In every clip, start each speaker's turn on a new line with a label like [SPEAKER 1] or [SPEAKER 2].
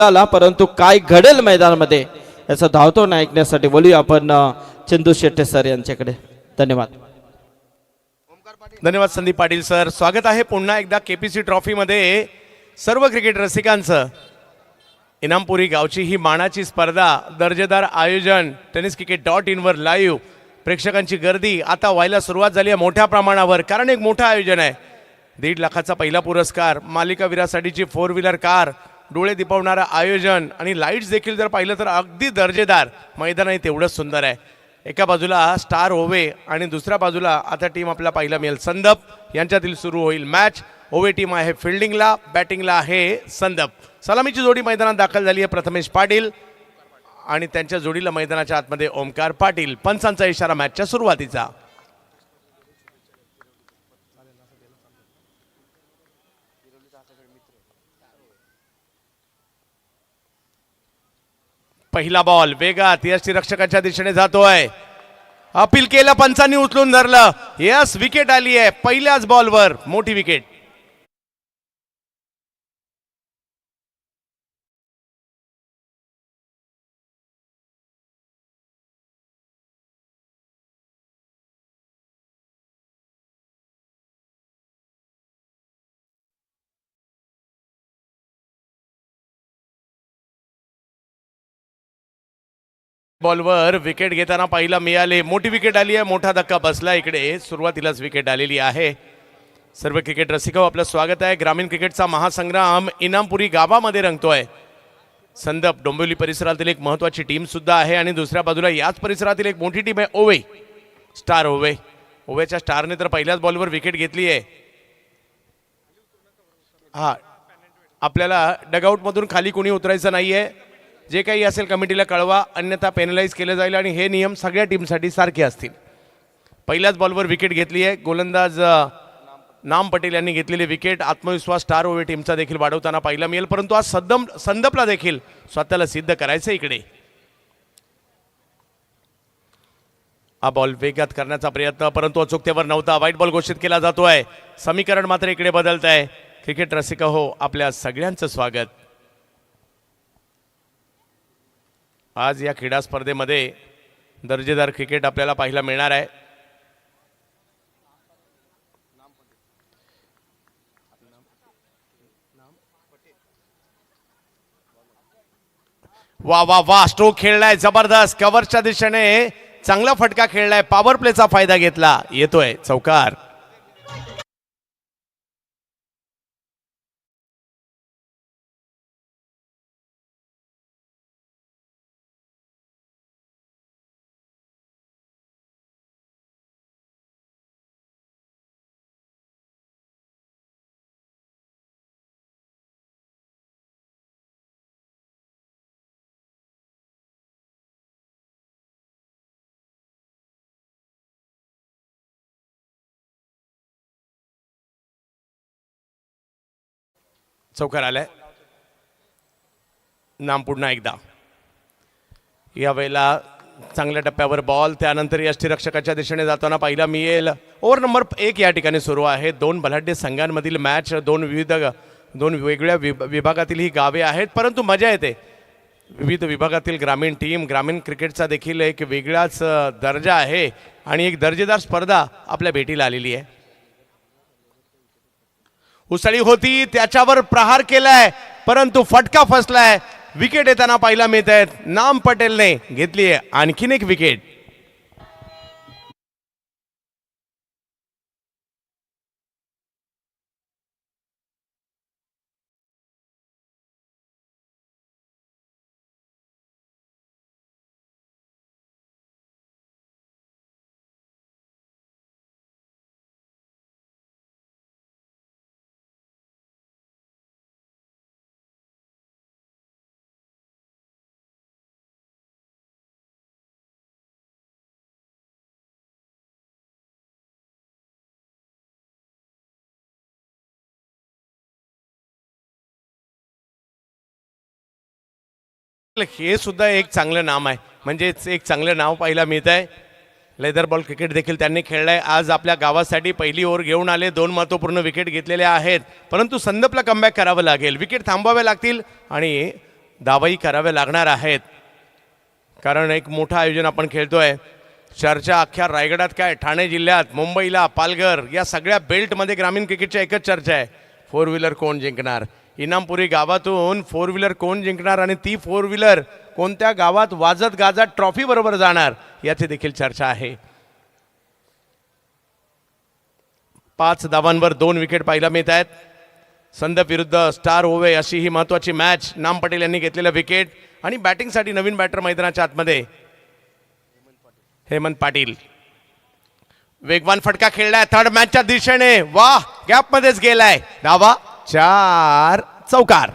[SPEAKER 1] आला, परंतु काय घडेल मैदानामध्ये याचा धावतो ऐकण्यासाठी बोलूया आपण चंदू शेट्टे सर यांच्याकडे. धन्यवाद.
[SPEAKER 2] धन्यवाद संदीप पाटील सर. स्वागत आहे पुन्हा एकदा केपीसी ट्रॉफीमध्ये सर्व क्रिकेट रसिकांचं. इनामपुरी गावची ही मानाची स्पर्धा, दर्जेदार आयोजन, tenniscricket.in वर लाईव्ह प्रेक्षकांची गर्दी आता व्हायला सुरुवात झाली आहे मोठ्या प्रमाणावर, कारण एक मोठं आयोजन आहे. 1.5 लाखाचा पहिला पुरस्कार, मालिकावीरासाठीची 4 व्हीलर कार, डोळे दिपवणारं आयोजन आणि लाईट्स देखील जर पाहिलं तर अगदी दर्जेदार. मैदानही तेवढंच सुंदर आहे. एका बाजूला स्टार ओवे आणि दुसऱ्या बाजूला आता टीम आपल्याला पाहायला मिळेल संदप यांच्यातील सुरू होईल मॅच. ओवे टीम आहे फिल्डिंगला, बॅटिंगला आहे संदप. सलामीची जोडी मैदानात दाखल झाली आहे प्रथमेश पाटील आणि त्यांच्या जोडीला मैदानाच्या आतमध्ये ओमकार पाटील. पंचांचा इशारा मॅचच्या सुरुवातीचा. पहिला बॉल वेगात यष्टीरक्षकाच्या दिशेने जातोय. अपील केलं, पंचांनी उचलून धरलं. यस, विकेट आली आहे पहिल्याच बॉलवर, मोठी विकेट. बॉलवर विकेट घेताना पाहिला मिळाले. मोठी विकेट आली आहे, मोठा धक्का बसला इकडे. सुरुवातीलाच विकेट आलेली आहे. सर्व क्रिकेट रसिकांनो आपलं स्वागत आहे. ग्रामीण क्रिकेटचा महासंग्राम इनामपुरी गावामध्ये रंगतोय. संदप डोंबिवली परिसरातील एक महत्त्वाची टीम सुद्धा आहे आणि दुसऱ्या बाजूला याच परिसरातील एक मोठी टीम आहे ओवे, स्टार ओवे. ओवेच्या स्टारने तर पहिल्याच बॉलवर विकेट घेतली आहे. हा, आपल्याला डगआउटमधून खाली कोणी उतरायचं नाहीये. जे काही असेल कमिटीला कळवा, अन्यथा पेनलाइज केलं जाईल आणि हे नियम सगळ्या टीमसाठी सारखे असतील. पहिल्याच बॉलवर विकेट घेतली आहे. गोलंदाज नाम पटेल यांनी घेतलेली विकेट आत्मविश्वास स्टार ओवे टीमचा देखील वाढवताना पाहायला मिळेल, परंतु आज संदपला देखील स्वतःला सिद्ध करायचं इकडे. हा बॉल वेगात करण्याचा प्रयत्न, परंतु अचूकतेवर नव्हता. व्हाईट बॉल घोषित केला जातोय. समीकरण मात्र इकडे बदलत आहे. क्रिकेट रसिक हो, आपल्या सगळ्यांचं स्वागत. आज या क्रीडा स्पर्धेमध्ये दर्जेदार क्रिकेट आपल्याला पाहायला मिळणार आहे. वा वा वा, स्ट्रोक खेळलाय जबरदस्त. कव्हरच्या दिशेने चांगला फटका खेळलाय. पॉवर प्लेचा फायदा घेतला. येतोय चौकार. चौकार आलाय. नाम पुन्हा एकदा. यावेळेला चांगल्या टप्प्यावर बॉल, त्यानंतर यष्टीरक्षकाच्या दिशेने जाताना पाहिला मिळेल. ओव्हर नंबर 1 या ठिकाणी सुरू आहे. 2 बलाढ्य संघांमधील मॅच, 2 वेगळ्या विभागातील ही गावे आहेत, परंतु मजा येते. विविध विभागातील ग्रामीण टीम, ग्रामीण क्रिकेटचा देखील एक वेगळाच दर्जा आहे आणि एक दर्जेदार स्पर्धा आपल्या भेटीला आलेली आहे. उसळी होती, त्याच्यावर प्रहार केलाय, परंतु फटका फसलाय. विकेट येताना पाहायला मिळत आहेत. नाम पटेलने घेतली आहे आणखीन एक विकेट. हे सुद्धा एक चांगलं नाम आहे, म्हणजेच एक चांगलं नाव पाहायला मिळत आहे. लेदर बॉल क्रिकेट देखील त्यांनी खेळलाय. आज आपल्या गावासाठी पहिली ओव्हर घेऊन आले. 2 महत्त्वपूर्ण विकेट घेतलेल्या आहेत, परंतु संदपला कमबॅक करावं लागेल. विकेट थांबवावे लागतील आणि धावाही कराव्या लागणार आहेत, कारण एक मोठं आयोजन आपण खेळतोय. चर्चा अख्ख्या रायगडात काय, ठाणे जिल्ह्यात, मुंबईला, पालघर या सगळ्या बेल्टमध्ये ग्रामीण क्रिकेटच्या एकच चर्चा आहे, 4 व्हीलर कोण जिंकणार. इनामपुरी गावातून 4 व्हीलर कोण जिंकणार आणि ती 4 व्हीलर कोणत्या गावात वाजत गाजत ट्रॉफी बरोबर जाणार याची देखील चर्चा आहे. 5 धावांवर 2 विकेट पाहायला मिळत आहेत. संदप विरुद्ध स्टार ओवे अशी ही महत्वाची मॅच. नाम पटेल यांनी घेतलेलं विकेट आणि बॅटिंगसाठी नवीन बॅटर मैदानाच्या आतमध्ये हेमंत पाटील. वेगवान फटका खेळलाय थर्ड मॅचच्या दिशेने, वाह गॅप मध्येच गेलाय. धावा 4 चौकार.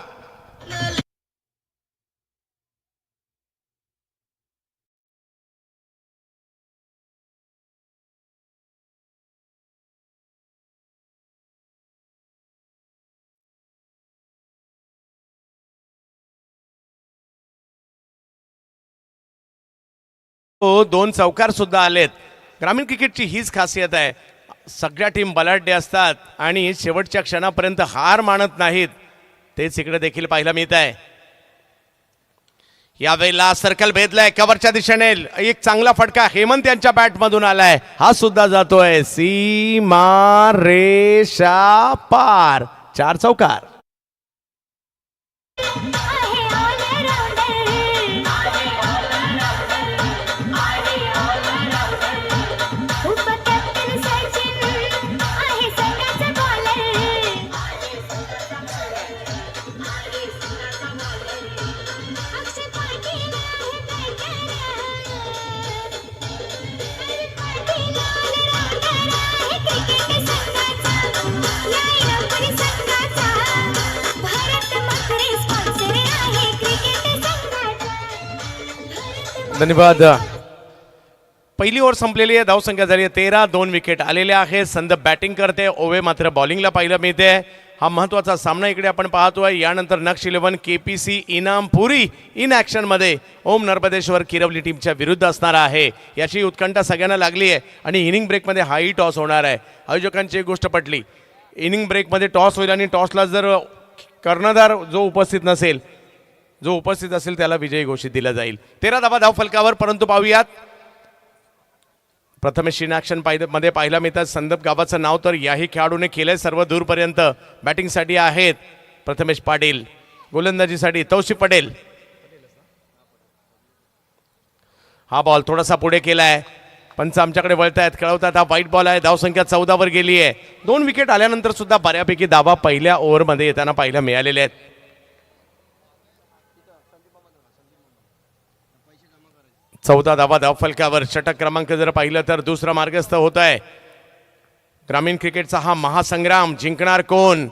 [SPEAKER 2] हो, 2 चौकार सुद्धा आलेत. ग्रामीण क्रिकेटची हीच खासियत आहे, सगळ्या टीम बलाढ्य असतात आणि शेवटच्या क्षणापर्यंत हार मानत नाहीत. तेच इकडे देखील पाहायला मिळत आहे. यावेळेला सर्कल भेदलाय कव्हरच्या दिशेने, एक चांगला फटका हेमंत यांच्या बॅट मधून आलाय, हा सुद्धा जातोय सीमा रेषा पार. 4 चौकार. धन्यवाद. पहिली ओव्हर संपलेली आहे, धावसंख्या झाली आहे 13. 2 विकेट आलेल्या आहेत. संदप बॅटिंग करते, ओवे मात्र बॉलिंगला पाहायला मिळते. हा महत्वाचा सामना इकडे आपण पाहतोय. यानंतर नक्ष 11 केपीसी इनामपुरी इन ॲक्शन मध्ये ओम नर्मदेश्वर किरवली टीमच्या विरुद्ध असणार आहे. याची उत्कंठा सगळ्यांना लागली आहे आणि इनिंग ब्रेकमध्ये हाही टॉस होणार आहे. आयोजकांची एक गोष्ट पटली, इनिंग ब्रेकमध्ये टॉस होईल आणि टॉसला जर कर्णधार जो उपस्थित असेल त्याला विजयी घोषित दिला जाईल. 13 धावा धावफलकावर. परंतु पाहूयात प्रथमेश इन ॲक्शन मध्ये पाहायला मिळतात. संदप गावाचं नाव तर याही खेळाडूने केलंय सर्व दूरपर्यंत. बॅटिंगसाठी आहेत प्रथमेश पाटील, गोलंदाजीसाठी तौसिफ पटेल. हा बॉल थोडासा पुढे केलाय, पंच आमच्याकडे वळतायत, कळवतात हा वाईट बॉल आहे. धावसंख्या 14 वर गेली आहे. 2 विकेट आल्यानंतर सुद्धा बऱ्यापैकी धावा पहिल्या ओव्हरमध्ये येताना पाहायला मिळालेल्या आहेत. 14 धावा धावफलकावर. षटक क्रमांक जर पाहिलं तर दुसरा मार्गस्थ होत आहे. ग्रामीण क्रिकेटचा हा महासंग्राम जिंकणार कोण.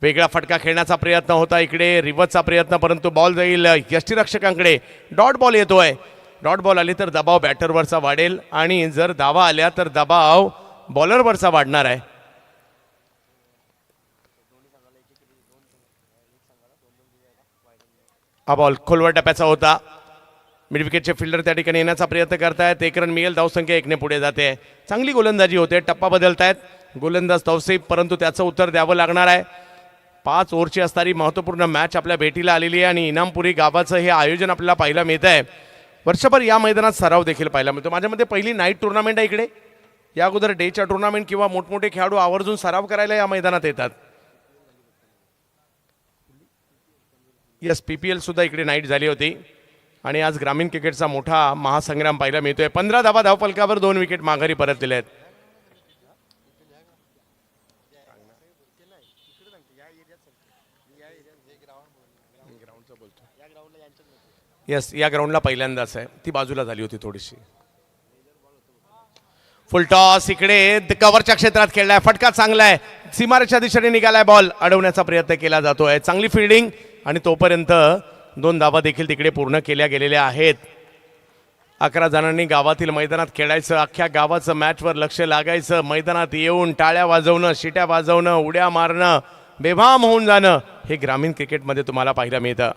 [SPEAKER 2] वेगळा फटका खेळण्याचा प्रयत्न होता इकडे, रिव्हर्सचा प्रयत्न, परंतु बॉल जाईल यष्टीरक्षकांकडे. डॉट बॉल येतोय. डॉट बॉल आली तर दबाव बॅटरवरचा वाढेल आणि जर धावा आल्या तर दबाव बॉलरवरचा वाढणार आहे. हा बॉल खोलवर टप्प्याचा होता. मिड विकेटचे फिल्डर त्या ठिकाणी येण्याचा प्रयत्न करतायत. 1 रन मिळेल, धावसंख्या 1 ने पुढे जाते. चांगली गोलंदाजी होते, टप्पा बदलतायत गोलंदाज तौसिफ, परंतु त्याचं उत्तर द्यावं लागणार आहे. 5 ओव्हरची असणारी महत्त्वपूर्ण मॅच आपल्या भेटीला आलेली आहे आणि इनामपुरी गावाचं हे आयोजन आपल्याला पाहायला मिळत आहे. वर्षभर या मैदानात सराव देखील पाहायला मिळतो. माझ्या मते पहिली नाईट टुर्नामेंट आहे इकडे. या अगोदर डेच्या टुर्नामेंट किंवा मोठमोठे खेळाडू आवर्जून सराव करायला या मैदानात येतात. यस, PPL सुद्धा इकडे नाईट झाली होती आणि आज ग्रामीण क्रिकेटचा मोठा महासंग्राम पाहायला मिळतोय. 15 धावा धावफलकावर 2 विकेट माघारी परतलेले आहेत. यस, या ग्राउंडला पहिल्यांदाच आहे, ती बाजूला झाली होती थोडीशी. फुल टॉस इकडे कव्हरच्या क्षेत्रात खेळलाय, फटका चांगला आहे, सीमारेच्या दिशेने निघालाय, बॉल अडवण्याचा प्रयत्न केला जातोय. चांगली फिल्डिंग आणि तोपर्यंत 2 धावा देखील तिकडे पूर्ण केल्या गेलेल्या आहेत. 11 जणांनी गावातील मैदानात खेळायचं, अख्ख्या गावाचं मॅचवर लक्ष लागायचं, मैदानात येऊन टाळ्या वाजवणं, शिट्या वाजवणं, उड्या मारणं, बेभाम होऊन जाणं हे ग्रामीण क्रिकेटमध्ये तुम्हाला पाहायला मिळतं.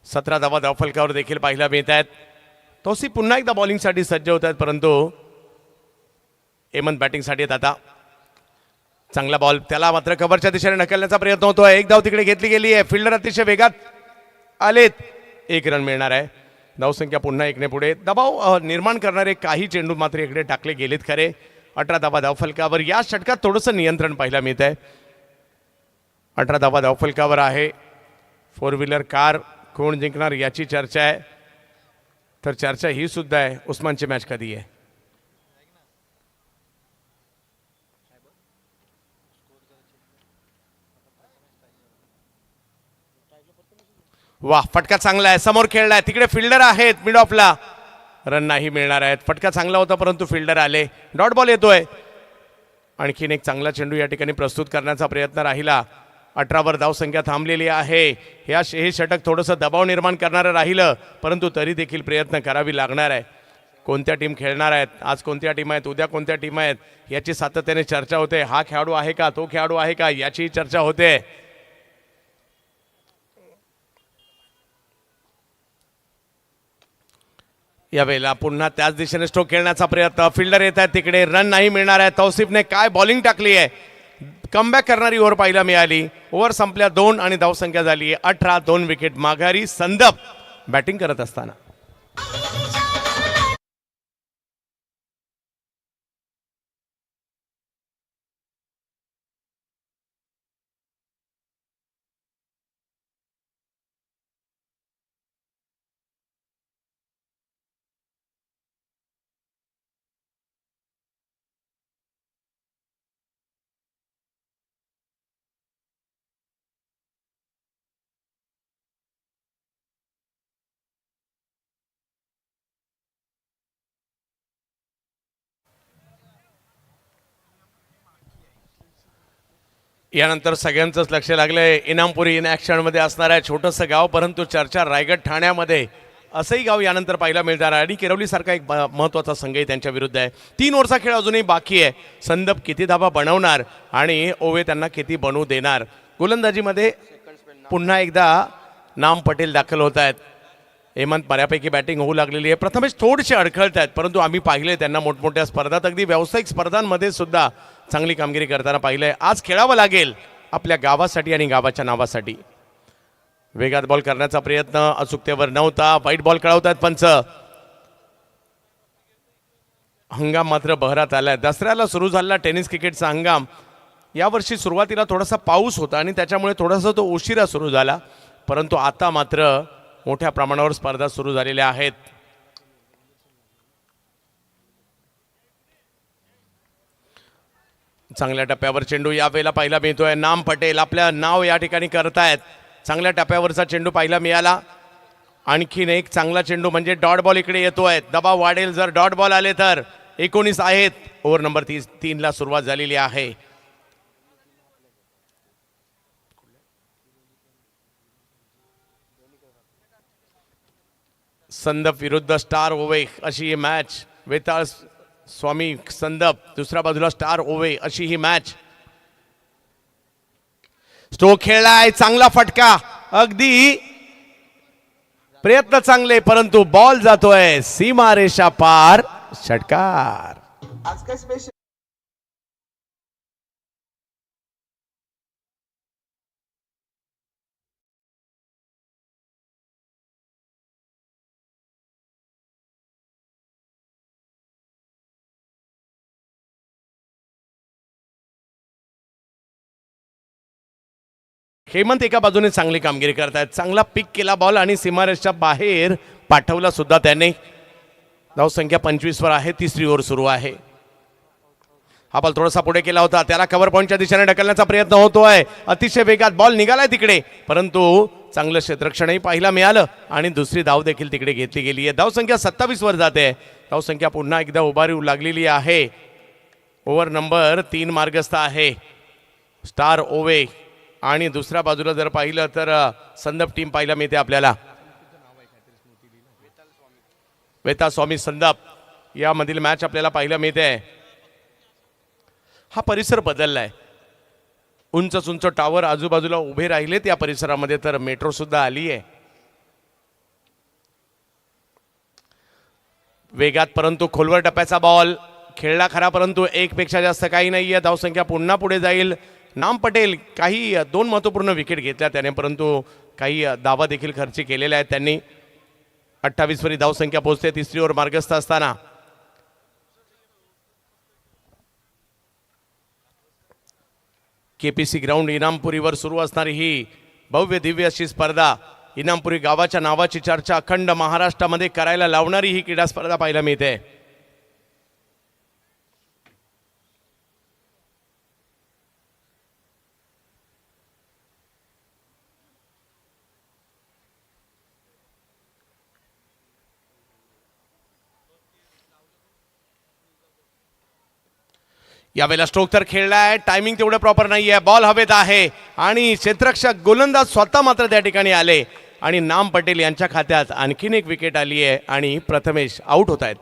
[SPEAKER 2] 17 धावा धावफलकावर देखील पाहायला मिळत आहेत. तौसिफ पुन्हा एकदा बॉलिंगसाठी सज्ज होत आहेत, परंतु हेमंत बॅटिंगसाठी आहेत. आता चांगला बॉल, त्याला मात्र कव्हरच्या दिशेने ढकलण्याचा प्रयत्न होतोय. एक धाव तिकडे घेतली गेली आहे. फिल्डर अतिशय वेगात आलेत. 1 रन मिळणार आहे. धावसंख्या पुन्हा 1ने पुढे. दबाव निर्माण करणारे काही चेंडू मात्र इकडे टाकले गेलेत खरे. 18 धावा धावफलकावर. या षटकात थोडंसं नियंत्रण पाहायला मिळत आहे. 18 धावा धावफलकावर आहे. 4 व्हीलर कार कोण जिंकणार याची चर्चा आहे. तर चर्चा ही सुद्धा आहे, उस्मानची मॅच कधी आहे. वाह, फटका चांगला आहे. समोर खेळलाय, तिकडे फिल्डर आहेत मिड ऑफला. रन नाही मिळणार आहेत. फटका चांगला होता परंतु फिल्डर आले. डॉट बॉल येतोय. आणखीन एक चांगला चेंडू या ठिकाणी प्रस्तुत करण्याचा प्रयत्न राहिला. 18वर धावसंख्या थांबलेली आहे. हे षटक थोडंसं दबाव निर्माण करणारं राहिलं परंतु तरी देखील प्रयत्न करावी लागणार आहे. कोणत्या टीम खेळणार आहेत, आज कोणत्या टीम आहेत, उद्या कोणत्या टीम आहेत याची सातत्याने चर्चा होते. हा खेळाडू आहे का, तो खेळाडू आहे का याची चर्चा होते. यावेळेला पुन्हा त्याच दिशेने स्ट्रोक खेळण्याचा प्रयत्न. फिल्डर येत आहेत तिकडे. रन नाही मिळणार आहे. तौसिफने काय बॉलिंग टाकली आहे. कमबॅक करणारी ओव्हर पाहायला मिळाली. ओव्हर संपल्या 2 आणि धावसंख्या झाली 18. 2 विकेट माघारी. संदप बॅटिंग करत असताना यानंतर सगळ्यांचंच लक्ष लागलंय. इनामपुरी इन ॲक्शनमध्ये असणार आहे. छोटंसं गाव परंतु चर्चा रायगड ठाण्यामध्ये असंही गाव यानंतर पाहायला मिळणार आहे. आणि किरवलीसारखा एक महत्त्वाचा संघही त्यांच्या विरुद्ध आहे. 3 ओव्हरचा खेळ अजूनही बाकी आहे. संदप किती धावा बनवणार आणि ओवे त्यांना किती बनवू देणार. गोलंदाजीमध्ये पुन्हा एकदा नाम पटेल दाखल होत आहेत. हेमंत बऱ्यापैकी बॅटिंग होऊ लागलेली आहे. प्रथमेश थोडेसे अडखळत आहेत परंतु आम्ही पाहिले त्यांना मोठमोठ्या स्पर्धात अगदी व्यावसायिक स्पर्धांमध्ये सुद्धा चांगली कामगिरी करताना पाहिलंय. आज खेळावं लागेल आपल्या गावासाठी आणि गावाच्या नावासाठी. वेगात बॉल करण्याचा प्रयत्न अचूकतेवर नव्हता. वाईट बॉल कळवतात पंच. हंगाम मात्र बहरात आलाय. दसऱ्याला सुरू झालेला टेनिस क्रिकेटचा हंगाम यावर्षी सुरुवातीला थोडासा पाऊस होता आणि त्याच्यामुळे थोडासा तो उशिरा सुरू झाला परंतु आता मात्र मोठ्या प्रमाणावर स्पर्धा सुरू झालेल्या आहेत. चांगल्या टप्प्यावर चेंडू यावेळेला पाहायला मिळतोय. नाम पटेल आपल्या नाव या ठिकाणी करतायत. चांगल्या टप्प्यावरचा चेंडू पाहायला मिळाला. आणखीन एक चांगला चेंडू म्हणजे डॉट बॉल इकडे येतोय. दबाव वाढेल जर डॉट बॉल आले तर. 19 आहेत. ओव्हर नंबर 3 ला सुरुवात झालेली आहे. संदप विरुद्ध स्टार ओवे अशी ही मॅच. वेताळ स्वामी संदप, दुसऱ्या बाजूला स्टार ओवे अशी ही मॅच. स्ट्रोक खेळलाय. चांगला फटका. अगदी प्रयत्न चांगले परंतु बॉल जातोय सीमारेषा पार. षटकार.
[SPEAKER 3] आज काय स्पेशल
[SPEAKER 2] हेमंत एका बाजूने चांगली कामगिरी करतायत. चांगला पिक केला बॉल आणि सीमारेषच्या बाहेर पाठवला सुद्धा त्याने. धावसंख्या 25 वर आहे. 3री ओव्हर सुरू आहे. हा बॉल थोडासा पुढे केला होता. त्याला कव्हर पॉईंटच्या दिशेने ढकलण्याचा प्रयत्न होतोय. अतिशय वेगात बॉल निघालाय तिकडे परंतु चांगलं क्षेत्ररक्षणही पाहायला मिळालं आणि दुसरी धाव देखील तिकडे घेतली गेली आहे. धावसंख्या 27 वर जाते. धावसंख्या पुन्हा एकदा उभारी लागलेली आहे. ओव्हर नंबर 3 मार्गस्थ आहे. स्टार ओवे आणि दुसऱ्या बाजूला जर पाहिलं तर संदप टीम पाहायला मिळते आपल्याला. वेता स्वामी संदप यामधील मॅच आपल्याला पाहायला मिळते. हा परिसर बदललाय. उंच उंच टावर आजूबाजूला उभे राहिलेत या परिसरामध्ये तर मेट्रो सुद्धा आली आहे. वेगात परंतु खोलवर टप्प्याचा बॉल खेळला खरा, परंतु एक पेक्षा जास्त काही नाही आहे. धावसंख्या पुन्हा पुढे जाईल. नाम पटेल काही 2 महत्त्वपूर्ण विकेट घेतल्या त्याने, परंतु काही धावा देखील खर्ची केलेल्या आहेत त्यांनी. 28 वरी धावसंख्या पोहोचते 3री ओव्हर मार्गस्थ असताना. केपीसी ग्राउंड इनामपुरीवर सुरू असणारी ही भव्य दिव्य अशी स्पर्धा, इनामपुरी गावाच्या नावाची चर्चा अखंड महाराष्ट्रामध्ये करायला लावणारी ही क्रीडा स्पर्धा पाहायला मिळते. यावेळेला स्ट्रोक तर खेळलाय, टायमिंग तेवढं प्रॉपर नाहीये, बॉल हवेत आहे आणि क्षेत्ररक्षक गोलंदाज स्वतः मात्र त्या ठिकाणी आले आणि नाम पटेल यांच्या खात्यात आणखीन एक विकेट आली आहे आणि प्रथमेश आउट होत आहेत.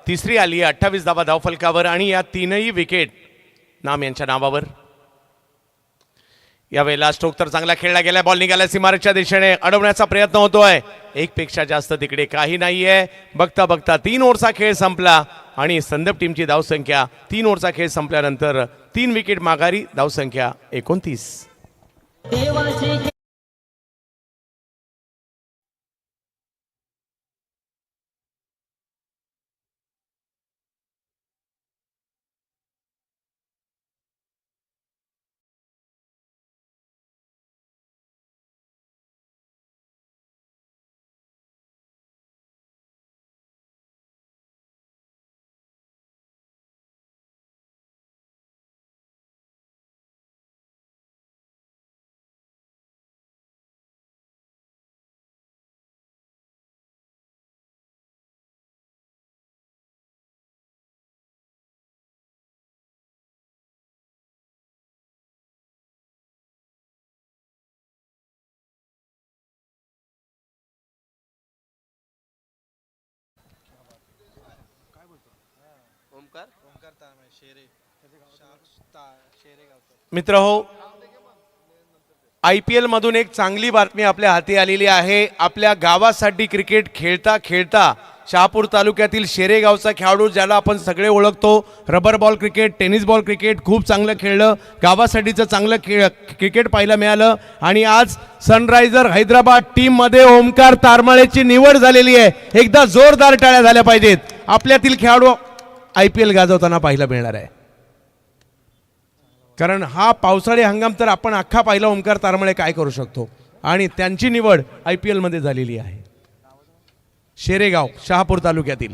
[SPEAKER 2] तिसरी आली आहे 28 धावा धावफलकावर आणि या तीनही विकेट नाम यांच्या नावावर. यावेळेला स्ट्रोक तर चांगला खेळला गेलाय, बॉल निघाला सीमारेषेच्या दिशेने, अडवण्याचा प्रयत्न होतोय. एक पेक्षा जास्त तिकडे काही नाहीये. बघता बघता 3 ओव्हरचा खेळ संपला आणि संदप टीमची धावसंख्या 3 ओव्हरचा खेळ संपल्यानंतर 3 विकेट माघारी, धावसंख्या 29. मित्र हो, IPL मधून एक चांगली बातमी आपल्या हाती आलेली आहे. आपल्या गावासाठी क्रिकेट खेळता खेळता शहापूर तालुक्यातील शेरेगावचा खेळाडू, ज्याला आपण सगळे ओळखतो, rubber ball cricket, tennis ball cricket खूप चांगलं खेळलं, गावासाठीचं चांगलं क्रिकेट पाहायला मिळालं आणि आज सनरायझर हैदराबाद टीम मध्ये ओमकार तारमाळेची निवड झालेली आहे. एकदा जोरदार टाळ्या झाल्या पाहिजेत. आपल्यातील खेळाडू IPL गाजवताना पाहायला मिळणार आहे, कारण हा पावसाळी हंगाम तर आपण अख्खा पाहिला ओमकार तारमाळे काय करू शकतो आणि त्यांची निवड IPL मध्ये झालेली आहे. शेरेगाव शहापूर तालुक्यातील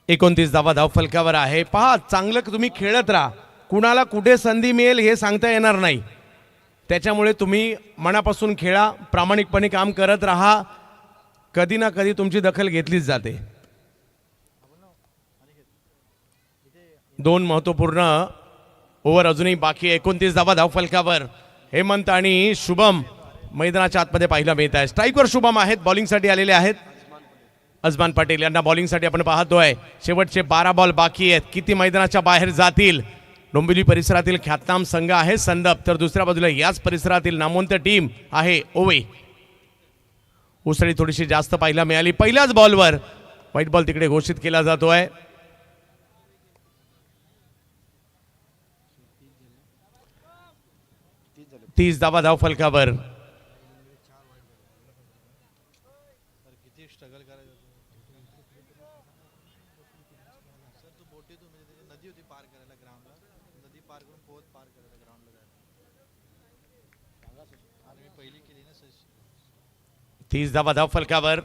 [SPEAKER 2] 29 धावा धावफलकावर आहे. पहा, चांगलं तुम्ही खेळत राहा, कुणाला कुठे संधी मिळेल हे सांगता येणार नाही. त्याच्यामुळे तुम्ही मनापासून खेळा, प्रामाणिकपणे काम करत राहा, कधी ना कधी तुमची दखल घेतलीच जाते. 2 महत्त्वपूर्ण ओव्हर अजूनही बाकी. 29 धावा धावफलकावर. हेमंत आणि शुभम मैदानाच्या आतमध्ये पाहायला मिळत आहे. स्ट्राईकवर शुभम आहेत, बॉलिंगसाठी आलेले आहेत. अजमान पटेल यांना बॉलिंगसाठी आपण पाहतोय. शेवटचे 12 बॉल बाकी आहेत. किती मैदानाच्या बाहेर जातील? डोंबिवली परिसरातील ख्यातनाम संघ आहे संदप, तर दुसऱ्या बाजूला याच परिसरातील नामवंत टीम आहे ओवे. उसळी थोडीशी जास्त पाहायला मिळाली. पहिल्याच बॉलवर व्हाईट बॉल तिकडे घोषित केला जातोय. तीस धावा धावफलकावर. तीस धावा धावफलकावर.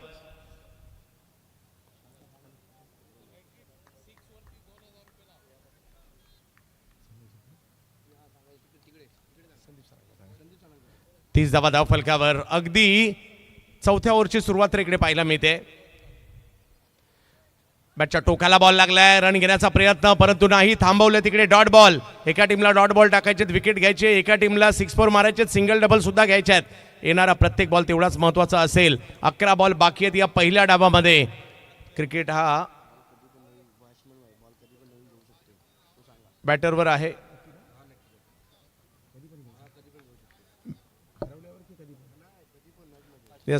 [SPEAKER 2] 30 धावा धाव फलकावर. अगदी चौथ्या ओव्हरची सुरुवात तर इकडे पाहायला मिळते. बॅटच्या टोकाला बॉल लागलाय. रन घेण्याचा प्रयत्न परंतु नाही, थांबवलं. तिकडे डॉट बॉल. एका टीमला डॉट बॉल टाकायचे, विकेट घ्यायचे. एका टीमला 6-4 मारायचे, सिंगल डबल सुद्धा घ्यायचे आहेत. येणारा प्रत्येक बॉल तेवढाच महत्वाचा असेल. 11 बॉल बाकी आहेत या पहिल्या डावामध्ये. क्रिकेट हा बॅटरवर आहे.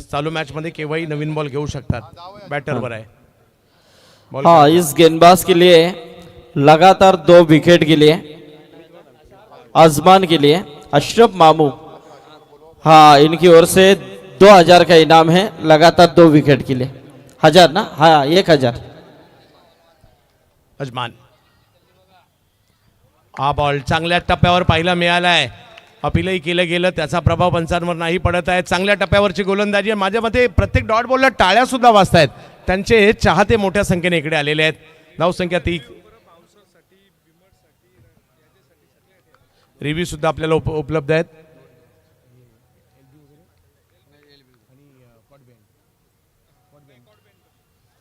[SPEAKER 2] चालू मॅच मध्ये केव्हाही नवीन बॉल घेऊ शकतात. बॅटरवर आहे.
[SPEAKER 1] हाँ, इस गेंदबाज के लिए लगातार 2 विकेट के लिए आजमान के लिए अशरफ मामू, हाँ, इनकी ओर से 2000 का इनाम है लगातार 2 विकेट के लिए. 1000 ना, हाँ 1000.
[SPEAKER 2] अजमान. हा बॉल चांगल्या टप्प्यावर पाहायला मिळालाय. अपीलही केलं गेलं, त्याचा प्रभाव पंचांवर नाही पडत आहे. चांगल्या टप्प्यावरची गोलंदाजी आहे. माझ्या मते प्रत्येक डॉट बॉलला टाळ्या सुद्धा वाजतायत. त्यांचे चाहते मोठ्या संख्येने इकडे आलेले आहेत. धावसंख्या ती रिव्ह्यू सुद्धा आपल्याला उपलब्ध आहेत.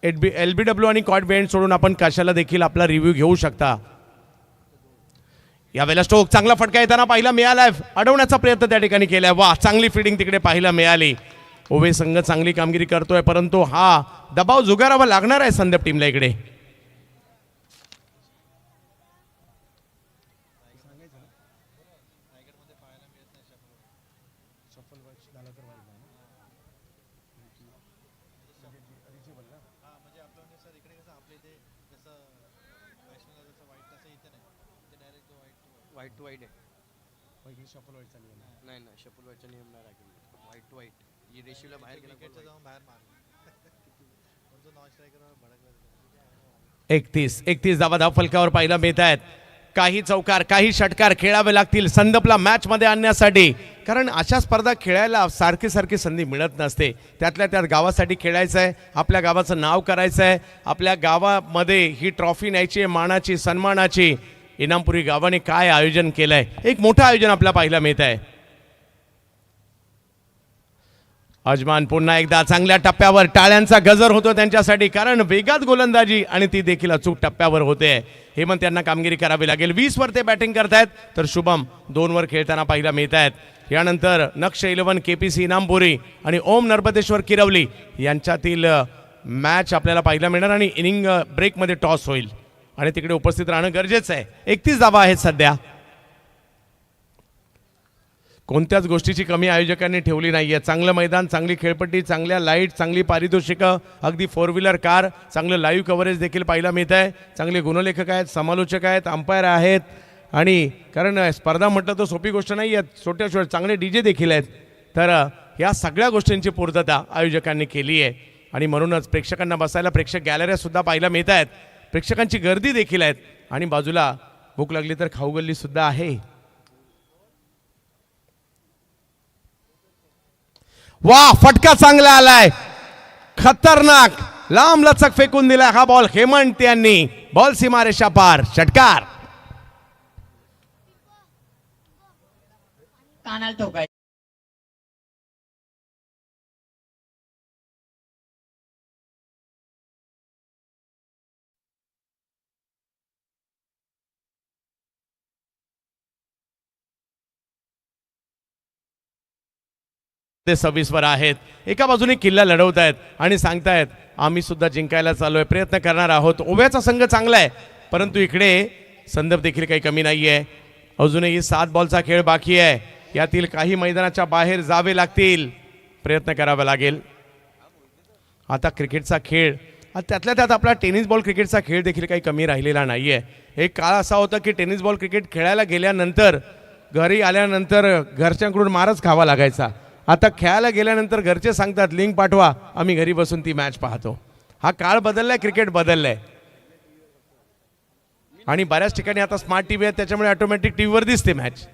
[SPEAKER 2] LBW आणि कॉट बेंड सोडून आपण कशाला देखील आपला रिव्ह्यू घेऊ शकता. यावेळेला स्ट्रोक चांगला फटका येताना पाहिला मिळालाय. अडवण्याचा प्रयत्न त्या ठिकाणी केलाय. वा, चांगली फिडिंग तिकडे पाहायला मिळाली. ओवे संघ चांगली कामगिरी करतोय परंतु हा दबाव जुगारावा लागणार आहे संदीप टीमला इकडे.
[SPEAKER 3] व्हाईट टू व्हाईट आहे. नाही नाही, शफल व्हाईटचा नियम नाही राखील. व्हाईट टू व्हाईट ही रेशीला बाहेर गेला जाऊन बाहेर मार.
[SPEAKER 2] 31 धावा धाव फलकावर पाहायला मिळत आहेत. काही चौकार, काही षटकार खेळावे लागतील संदपला मॅच मध्ये आणण्यासाठी. कारण अशा स्पर्धा खेळायला सारखी सारखी संधी मिळत नसते. त्यातल्या त्यात गावासाठी खेळायचं आहे, आपल्या गावाचं नाव करायचं आहे, आपल्या गावामध्ये ही ट्रॉफी न्यायची आहे, मानाची, सन्मानाची. इनामपुरी गावाने काय आयोजन केलंय, एक मोठं आयोजन आपल्याला पाहायला मिळत आहे. अजमान पुन्हा एकदा चांगल्या टप्प्यावर. टाळ्यांचा गजर होतो त्यांच्यासाठी कारण वेगात गोलंदाजी आणि ती देखील अचूक टप्प्यावर होते. हेमंत यांना कामगिरी करावी लागेल. 20 वर ते बॅटिंग करतायत तर शुभम 2 वर खेळताना पाहायला मिळत आहेत. यानंतर नक्ष 11 KPC इनामपुरी आणि ओम नर्मदेश्वर किरवली यांच्यातील मॅच आपल्याला पाहायला मिळणार आणि इनिंग ब्रेकमध्ये टॉस होईल आणि तिकडे उपस्थित राहणं गरजेचं आहे. 31 धावा आहेत सध्या. कोणत्याच गोष्टीची कमी आयोजकांनी ठेवली नाहीये. चांगलं मैदान, चांगली खेळपट्टी, चांगल्या लाईट, चांगली पारितोषिकं, अगदी 4 व्हीलर कार, चांगलं लाईव्ह कव्हरेज देखील पाहायला मिळत आहे. चांगले गुणलेखक आहेत, समालोचक आहेत, अंपायर आहेत आणि कारण स्पर्धा म्हटलं तर सोपी गोष्ट नाही आहे. छोट्या छोट्या चांगले DJ देखील आहेत. तर या सगळ्या गोष्टींची पूर्तता आयोजकांनी केली आहे आणि म्हणूनच प्रेक्षकांना बसायला प्रेक्षक गॅलऱ्या सुद्धा पाहायला मिळत आहेत. प्रेक्षकांची गर्दी देखील आहेत आणि बाजूला भूक लागली तर खाऊ गल्ली सुद्धा आहे. वा, फटका चांगला आलाय, खतरनाक लांब लचक फेकून दिला हा बॉल हेमंत यांनी. बॉल सीमारेषा पार, षटकार.
[SPEAKER 4] कानाला ठोकाय.
[SPEAKER 2] ते 26 वर आहेत. एका बाजूने किल्ला लढवत आहेत आणि सांगतायत आम्ही सुद्धा जिंकायला चालू आहे, प्रयत्न करणार आहोत. ओव्याचा संघ चांगला आहे परंतु इकडे संदर्भ देखील काही कमी नाहीये. अजूनही 7 बॉलचा खेळ बाकी आहे. यातील काही मैदानाच्या बाहेर जावे लागतील, प्रयत्न करावा लागेल. आता क्रिकेटचा खेळ, त्यातल्या त्यात आपला टेनिस बॉल क्रिकेटचा खेळ देखील काही कमी राहिलेला नाहीये. एक काळ असा होता की टेनिस बॉल क्रिकेट खेळायला गेल्यानंतर घरी आल्यानंतर घरच्यांकडून मारच खावा लागायचा. आता खेळायला गेल्यानंतर घरचे सांगतात लिंक पाठवा, आम्ही घरी बसून ती मॅच पाहतो. हा काळ बदललाय, क्रिकेट बदललाय आणि बऱ्याच ठिकाणी आता स्मार्ट टीव्ही आहेत त्याच्यामुळे ऑटोमॅटिक टीव्हीवर दिसते मॅच.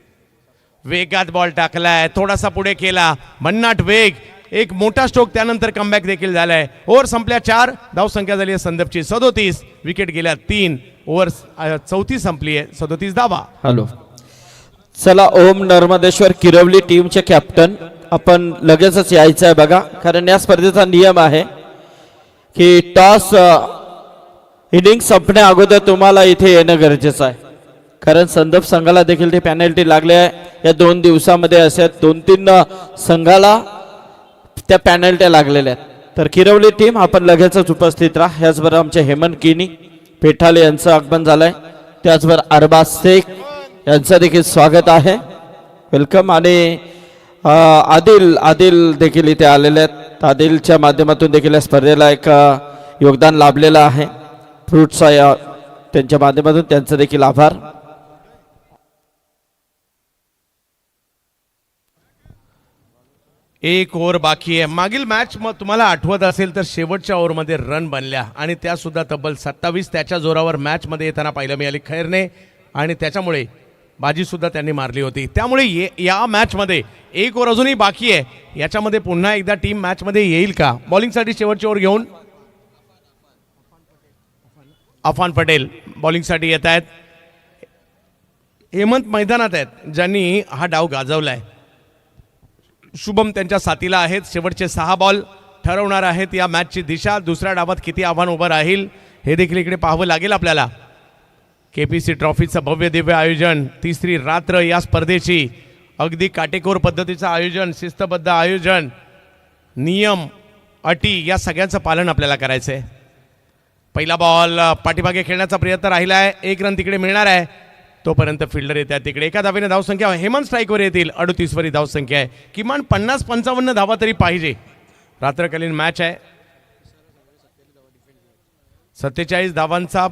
[SPEAKER 2] वेगात बॉल टाकलाय, थोडासा पुढे केला, भन्नाट वेग, एक मोठा स्ट्रोक, त्यानंतर कमबॅक देखील झालाय. ओव्हर संपल्या 4, धाव संख्या झाली आहे संदर्भची 37, विकेट गेल्या 3. ओव्हर 34 संपली आहे, 37 धावा.
[SPEAKER 1] हॅलो, चला ओम नर्मदेश्वर किरवली टीमचे कॅप्टन आपण लगेचच यायचं आहे बघा, कारण या स्पर्धेचा नियम आहे की टॉस इनिंग संपण्या अगोदर तुम्हाला इथे येणं गरजेचं आहे, कारण संदर्भ संघाला देखील ते पॅनल्टी लागले आहे. या 2 दिवसामध्ये असे 2-3 संघाला त्या पॅनल्ट्या लागलेल्या आहेत. तर किरवली टीम आपण लगेचच उपस्थित राहा. याचबरोबर आमचे हेमंत किनी पेठाले यांचं आगमन झालंय, त्याचबरोबर अरबाज शेख यांचं देखील स्वागत आहे, वेलकम. आणि आदिल देखील इथे आलेले आहेत. आदिलच्या माध्यमातून देखील या स्पर्धेला एक योगदान लाभलेलं आहे फ्रूट्स त्यांच्या माध्यमातून, त्यांचं देखील आभार.
[SPEAKER 2] एक ओव्हर बाकी आहे. मागील मॅच मग तुम्हाला आठवत असेल तर शेवटच्या ओव्हरमध्ये रन बनल्या आणि त्या सुद्धा तब्बल 27 त्याच्या जोरावर मॅचमध्ये येताना पाहायला मिळाली खैरने, आणि त्याच्यामुळे बाजी सुद्धा त्यांनी मारली होती. त्यामुळे या मॅचमध्ये एक ओव्हर अजूनही बाकी आहे. याच्यामध्ये पुन्हा एकदा टीम मॅचमध्ये येईल का? बॉलिंगसाठी शेवटची ओव्हर घेऊन अफान पटेल बॉलिंगसाठी येत आहेत. हेमंत मैदानात आहेत ज्यांनी हा डाव गाजवलाय. शुभम त्यांच्या साथीला आहेत. शेवटचे 6 बॉल ठरवणार आहेत या मॅचची दिशा. दुसऱ्या डावात किती आव्हान उभं राहील हे देखील इकडे पाहावं लागेल आपल्याला. केपीसी ट्रॉफीचं भव्य दिव्य आयोजन, तिसरी रात्र या स्पर्धेची, अगदी काटेकोर पद्धतीचं आयोजन, शिस्तबद्ध आयोजन, नियम अटी या सगळ्यांचं पालन आपल्याला करायचं आहे. पहिला बॉल पाठीमागे खेळण्याचा प्रयत्न राहिला आहे. 1 रन तिकडे मिळणार आहे. तोपर्यंत फिल्डर येतात तिकडे. एका धावेने धावसंख्या हेमंत स्ट्राईकवर येतील. 38 वरी धावसंख्या आहे. किमान 50-55 धावा तरी पाहिजे. रात्रकालीन मॅच आहे. 47 धावांचा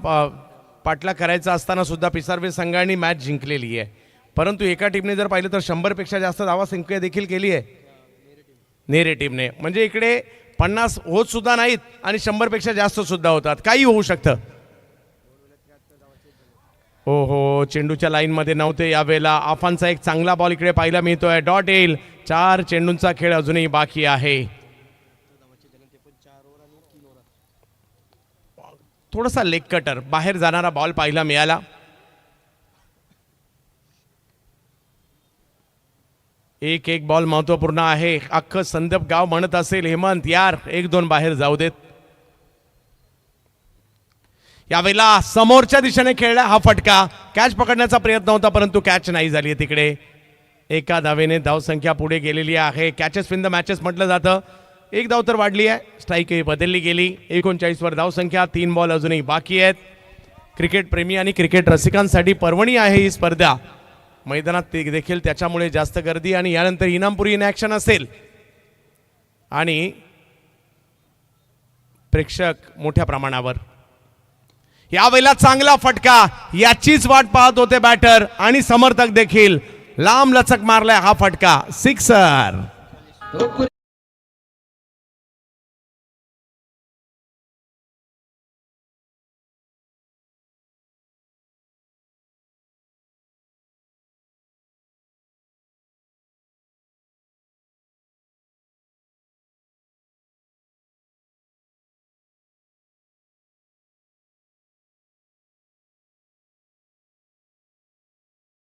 [SPEAKER 2] पाठला करायचा असताना सुद्धा पिसारवे संघाने मॅच जिंकलेली आहे. परंतु एका टीमने जर पाहिलं तर 100पेक्षा जास्त धावा संख्या देखील केली आहे नेरे टीमने. म्हणजे इकडे 50 होत सुद्धा नाहीत आणि 100पेक्षा जास्त सुद्धा होतात. काही होऊ शकतं. हो, चेंडूच्या लाईनमध्ये नव्हते यावेळेला. आफानचा एक चांगला बॉल इकडे पाहायला मिळतोय. डॉट येईल. 4 चेंडूंचा खेळ अजूनही बाकी आहे. थोडासा लेग कटर बाहेर जाणारा बॉल पाहायला मिळाला. एक बॉल महत्वपूर्ण आहे. अख्खं संदप गाव म्हणत असेल हेमंत यार 1-2 बाहेर जाऊ देत. यावेळेला समोरच्या दिशेने खेळला हा फटका. कॅच पकडण्याचा प्रयत्न होता परंतु कॅच नाही झाली तिकडे. एका धावेने धावसंख्या पुढे गेलेली आहे. कॅचेस विन द मॅचेस म्हटलं जातं. 1 धाव तर वाढली आहे. स्ट्राईक बदलली गेली. 39 वर धावसंख्या. 3 बॉल अजूनही बाकी आहेत. क्रिकेट प्रेमी आणि क्रिकेट रसिकांसाठी पर्वणी आहे ही स्पर्धा. मैदानात देखील त्याच्यामुळे जास्त गर्दी, आणि यानंतर इनामपुरी इन ॲक्शन असेल आणि प्रेक्षक मोठ्या प्रमाणावर. यावेळेला चांगला फटका, याचीच वाट पाहत होते बॅटर आणि समर्थक देखील. लांब लचक मारलाय हा फटका. सिक्सर.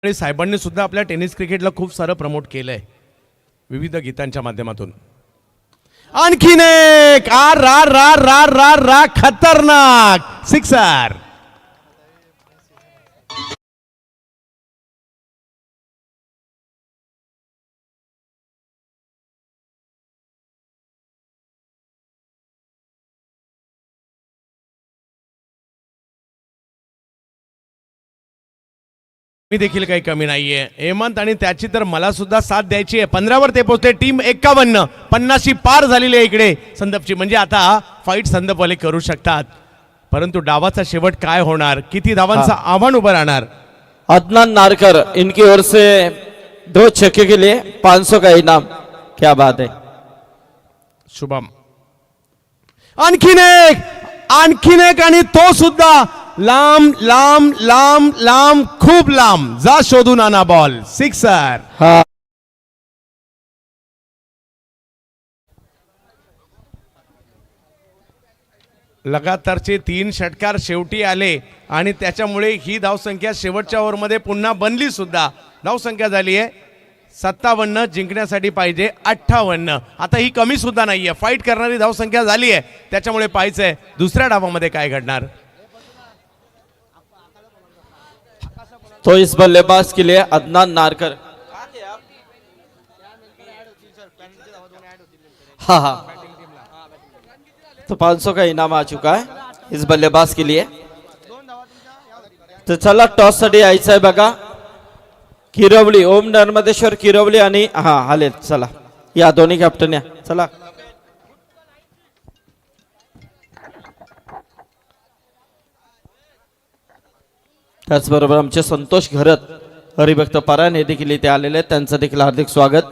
[SPEAKER 2] आणि साहेबांनी सुद्धा आपल्या टेनिस क्रिकेटला खूप सारं प्रमोट केलंय विविध गीतांच्या माध्यमातून. आणखीन एक आर रा रा रा रा रा खतरनाक सिक्सर. मी देखील काही कमी नाहीये. हेमंत आणि त्याची तर मला सुद्धा साथ द्यायची आहे. 15 वर ते पोहोचते. टीम 51 50 पार झालेली आहे इकडे संदपची. म्हणजे आता फाईट संदपवाले करू शकतात. परंतु डावाचा शेवट काय होणार? किती धावांचं आव्हान उभं राहणार?
[SPEAKER 1] अदनान नारकर इनकी ओर से 2 छक्के के लिए 500 का इनाम. क्या बात है.
[SPEAKER 2] शुभम. आणखीन एक आणि तो सुद्धा लांब लांब लांब लांब खूप लांब. जा शोधून आणा बॉल. सिक्सर.
[SPEAKER 1] हा
[SPEAKER 2] लगातारचे 3 षटकार शेवटी आले आणि त्याच्यामुळे ही धावसंख्या शेवटच्या ओव्हरमध्ये पुन्हा बनली सुद्धा. धावसंख्या झाली आहे 57, जिंकण्यासाठी पाहिजे 58. आता ही कमी सुद्धा नाही आहे, फाईट करणारी धावसंख्या झाली आहे. त्याच्यामुळे पाहायचं आहे दुसऱ्या डावामध्ये काय घडणार.
[SPEAKER 1] तो इस बल्लेबाज के लिए अदनान नारकर. हाँ हाँ, तो 500 का इनाम आ चुका है इस बल्लेबाज के लिए. तर चला टॉस साठी यायचं आहे बघा. किरवली, ओम नर्मदेश्वर किरवली आणि हा आले. चला या दोन्ही कॅप्टन या. चला त्याचबरोबर आमचे संतोष घरत, हरिभक्त पारायण हे देखील इथे आलेले आहेत. त्यांचं देखील हार्दिक स्वागत.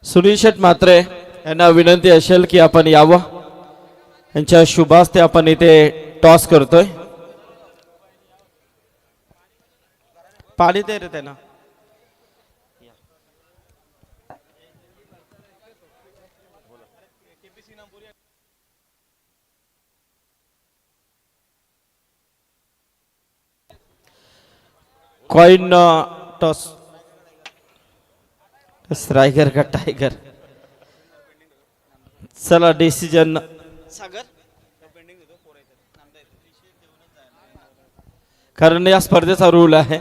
[SPEAKER 1] सुनील शेठ म्हात्रे यांना विनंती असेल की आपण यावं. यांच्या शुभास्ते आपण इथे टॉस करतोय. पाणी दे रे त्यांना. Coin toss. स्ट्रायकर का टायगर. चला डिसिजन सागर, कारण या स्पर्धेचा रूल आहे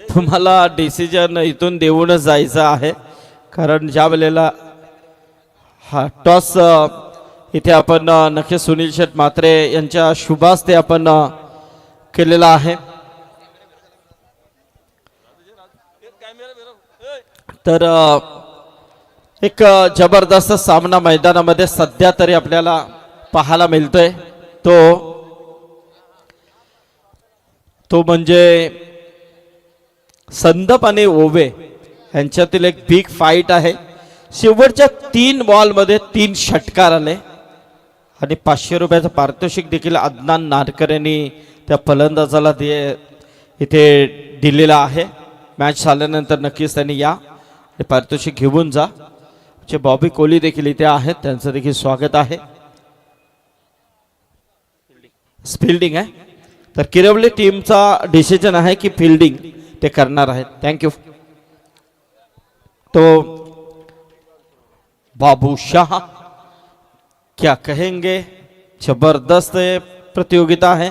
[SPEAKER 1] तुम्हाला डिसिजन इथून देऊनच जायचं आहे. कारण ज्या वेळेला हा टॉस इथे आपण नक्की सुनील शेठ म्हात्रे यांच्या शुभास्ते आपण केलेला आहे. तर एक जबरदस्त सामना मैदानामध्ये सध्या तरी आपल्याला पाहायला मिळतोय. तो म्हणजे संदप आणि ओवे यांच्यातील एक बिग फाईट आहे. शेवटच्या 3 बॉलमध्ये 3 षटकार आले आणि 500 रुपयाचं पारितोषिक देखील अदनान नारकर यांनी त्या फलंदाजाला इथे दिलेला आहे. मॅच झाल्यानंतर नक्कीच त्यांनी या पारितोषिक घेऊन जा. बॉबी कोहली देखील इथे आहेत, त्यांचं देखील स्वागत आहे. फिल्डिंग आहे तर किरवली टीमचा डिसिजन आहे की फिल्डिंग ते करणार आहेत. थँक्यू. तो बाबू शाह क्या कहेंगे, जबरदस्त प्रतियोगिता है.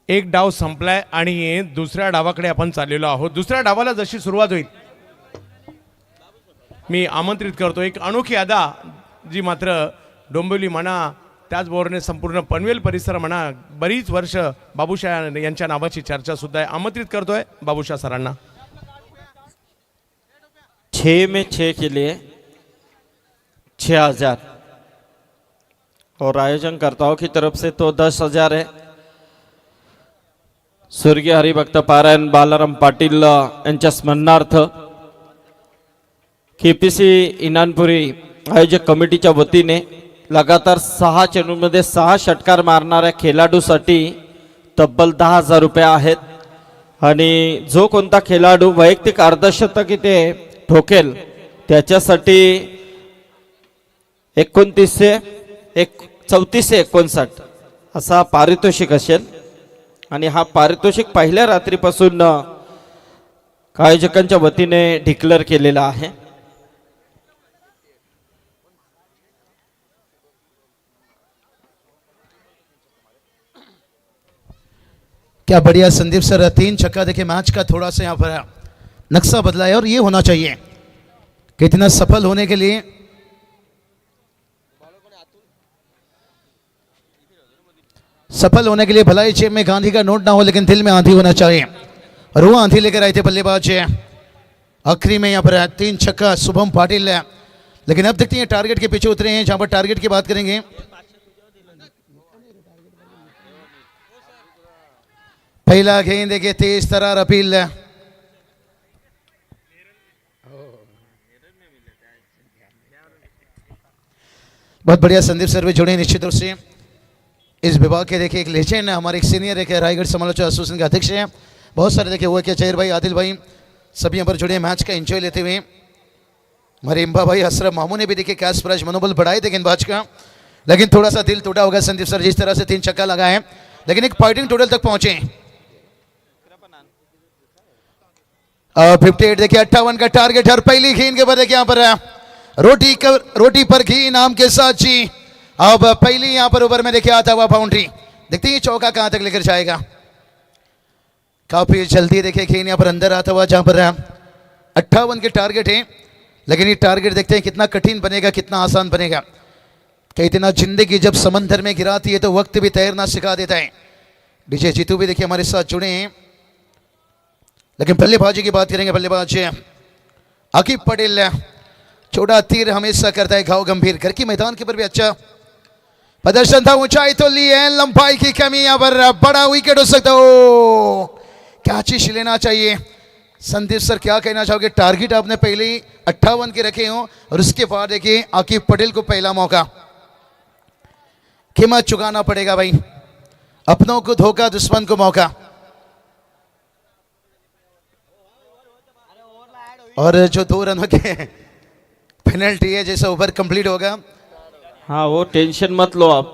[SPEAKER 2] एक डाव संपलाय आणि दुसऱ्या डावाकडे आपण चाललेलो आहोत. दुसऱ्या डावाला जशी सुरुवात होईल मी आमंत्रित करतो एक अनोखी अदा जी मात्र डोंबिवली म्हणा त्याचबरोबर संपूर्ण पनवेल परिसर म्हणा बरीच वर्ष बाबूशाह यांच्या नावाची चर्चा सुद्धा आहे. आमंत्रित करतोय बाबूशाह सरांना.
[SPEAKER 1] 6 में 6 के लिए 6000 और आयोजन करताओं की तरफ से तो 10,000 है. स्वर्गीय हरिभक्त पारायण बालाराम पाटील यांच्या स्मरणार्थ केपीसी इनानपुरी आयोजक कमिटीच्या वतीने लगातार 6 चेंडूंमध्ये 6 षटकार मारणाऱ्या खेळाडूसाठी तब्बल 10,000 रुपये आहेत. आणि जो कोणता खेळाडू वैयक्तिक अर्धशतक इथे ठोकेल त्याच्यासाठी 3459 असा पारितोषिक असेल. आणि हा पारितोषिक पहिल्या रात्रीपासून आयोजकांच्या वतीने डिक्लेअर केलेला आहे.
[SPEAKER 4] क्या बढ़िया संदीप सर, 3 छक्का देखिए. मैच का थोड़ा सा यहाँ पर नक्शा बदला है और ये होना चाहिए कि इतना सफल होने के लिए भलाई जेब में गांधी का नोट ना हो लेकिन दिल में आंधी होना चाहिए. और वो आंधी लेकर आए थे बल्लेबाज आखिरी में यहाँ पर 3 छक्का शुभम पाटिल. लेकिन अब देखते हैं टारगेट के पीछे उतरे हैं. जहाँ पर टारगेट की बात करेंगे पहला गेंद देखिए तेज तरार अपील. बहुत बढ़िया संदीप सर भी जुड़े निश्चित रूप से. इस विभाग के देखिए एक लेजेंड है, हमारे एक सीनियर एक रायगढ़ समालोचक एसोसिएशन के अध्यक्ष हैं। बहुत सारे देखिए हुए क्या चेयर भाई, आदिल भाई सभी यहाँ पर जुड़े मैच का एंजॉय लेते हुए। हमारे इम्बा भाई अशरफ मामू ने भी देखिए कैश प्राइज मनोबल बढ़ाए थे गेंदबाज का, लेकिन थोड़ा सा दिल टूटा होगा संदीप सर जिस तरह से 3 छक्का लगाए, लेकिन एक फाइटिंग टोटल तक पहुंचे। 58 देखिए 58 का टारगेट है और पहली गेंद के बाद देखिए यहाँ पर रोटी पर घी नाम के साथ जी अब पहली यहाँ पर ओवर में देखिए आता हुआ बाउंड्री। देखते हैं चौका कहां तक लेकर जाएगा। काफी जल्दी देखिए गेंद यहाँ पर अंदर आता हुआ, जहां पर 58 के टारगेट है, लेकिन ये टारगेट देखते हैं कितना कठिन बनेगा, कितना आसान बनेगा। कहते ना जिंदगी जब समंदर में गिराती है तो वक्त भी तैरना सिखा देता है। डीजे जीतू भी देखिए हमारे साथ जुड़े हैं, लेकिन बल्लेबाजी की बात करेंगे। बल्लेबाज आकिब पटेल, छोटा तीर हमेशा करता है घाव गंभीर। घर की मैदान के ऊपर भी अच्छा प्रदर्शन था, ऊंचाई तो ली है, लंबाई की कमी, यहाँ पर बड़ा विकेट हो सकता हो। क्या चीज लेना चाहिए संदीप सर, क्या कहना चाहोगे? टारगेट आपने पहले ही 58 के रखे हो और उसके बाद देखिए आकिब पटेल को पहला मौका, कीमत चुकाना पड़ेगा भाई। अपनों को धोखा, दुश्मन को मौका। और जो 2 रनों के पेनल्टी है, जैसे ओवर कंप्लीट होगा।
[SPEAKER 1] हाँ वो टेंशन मत लो आप,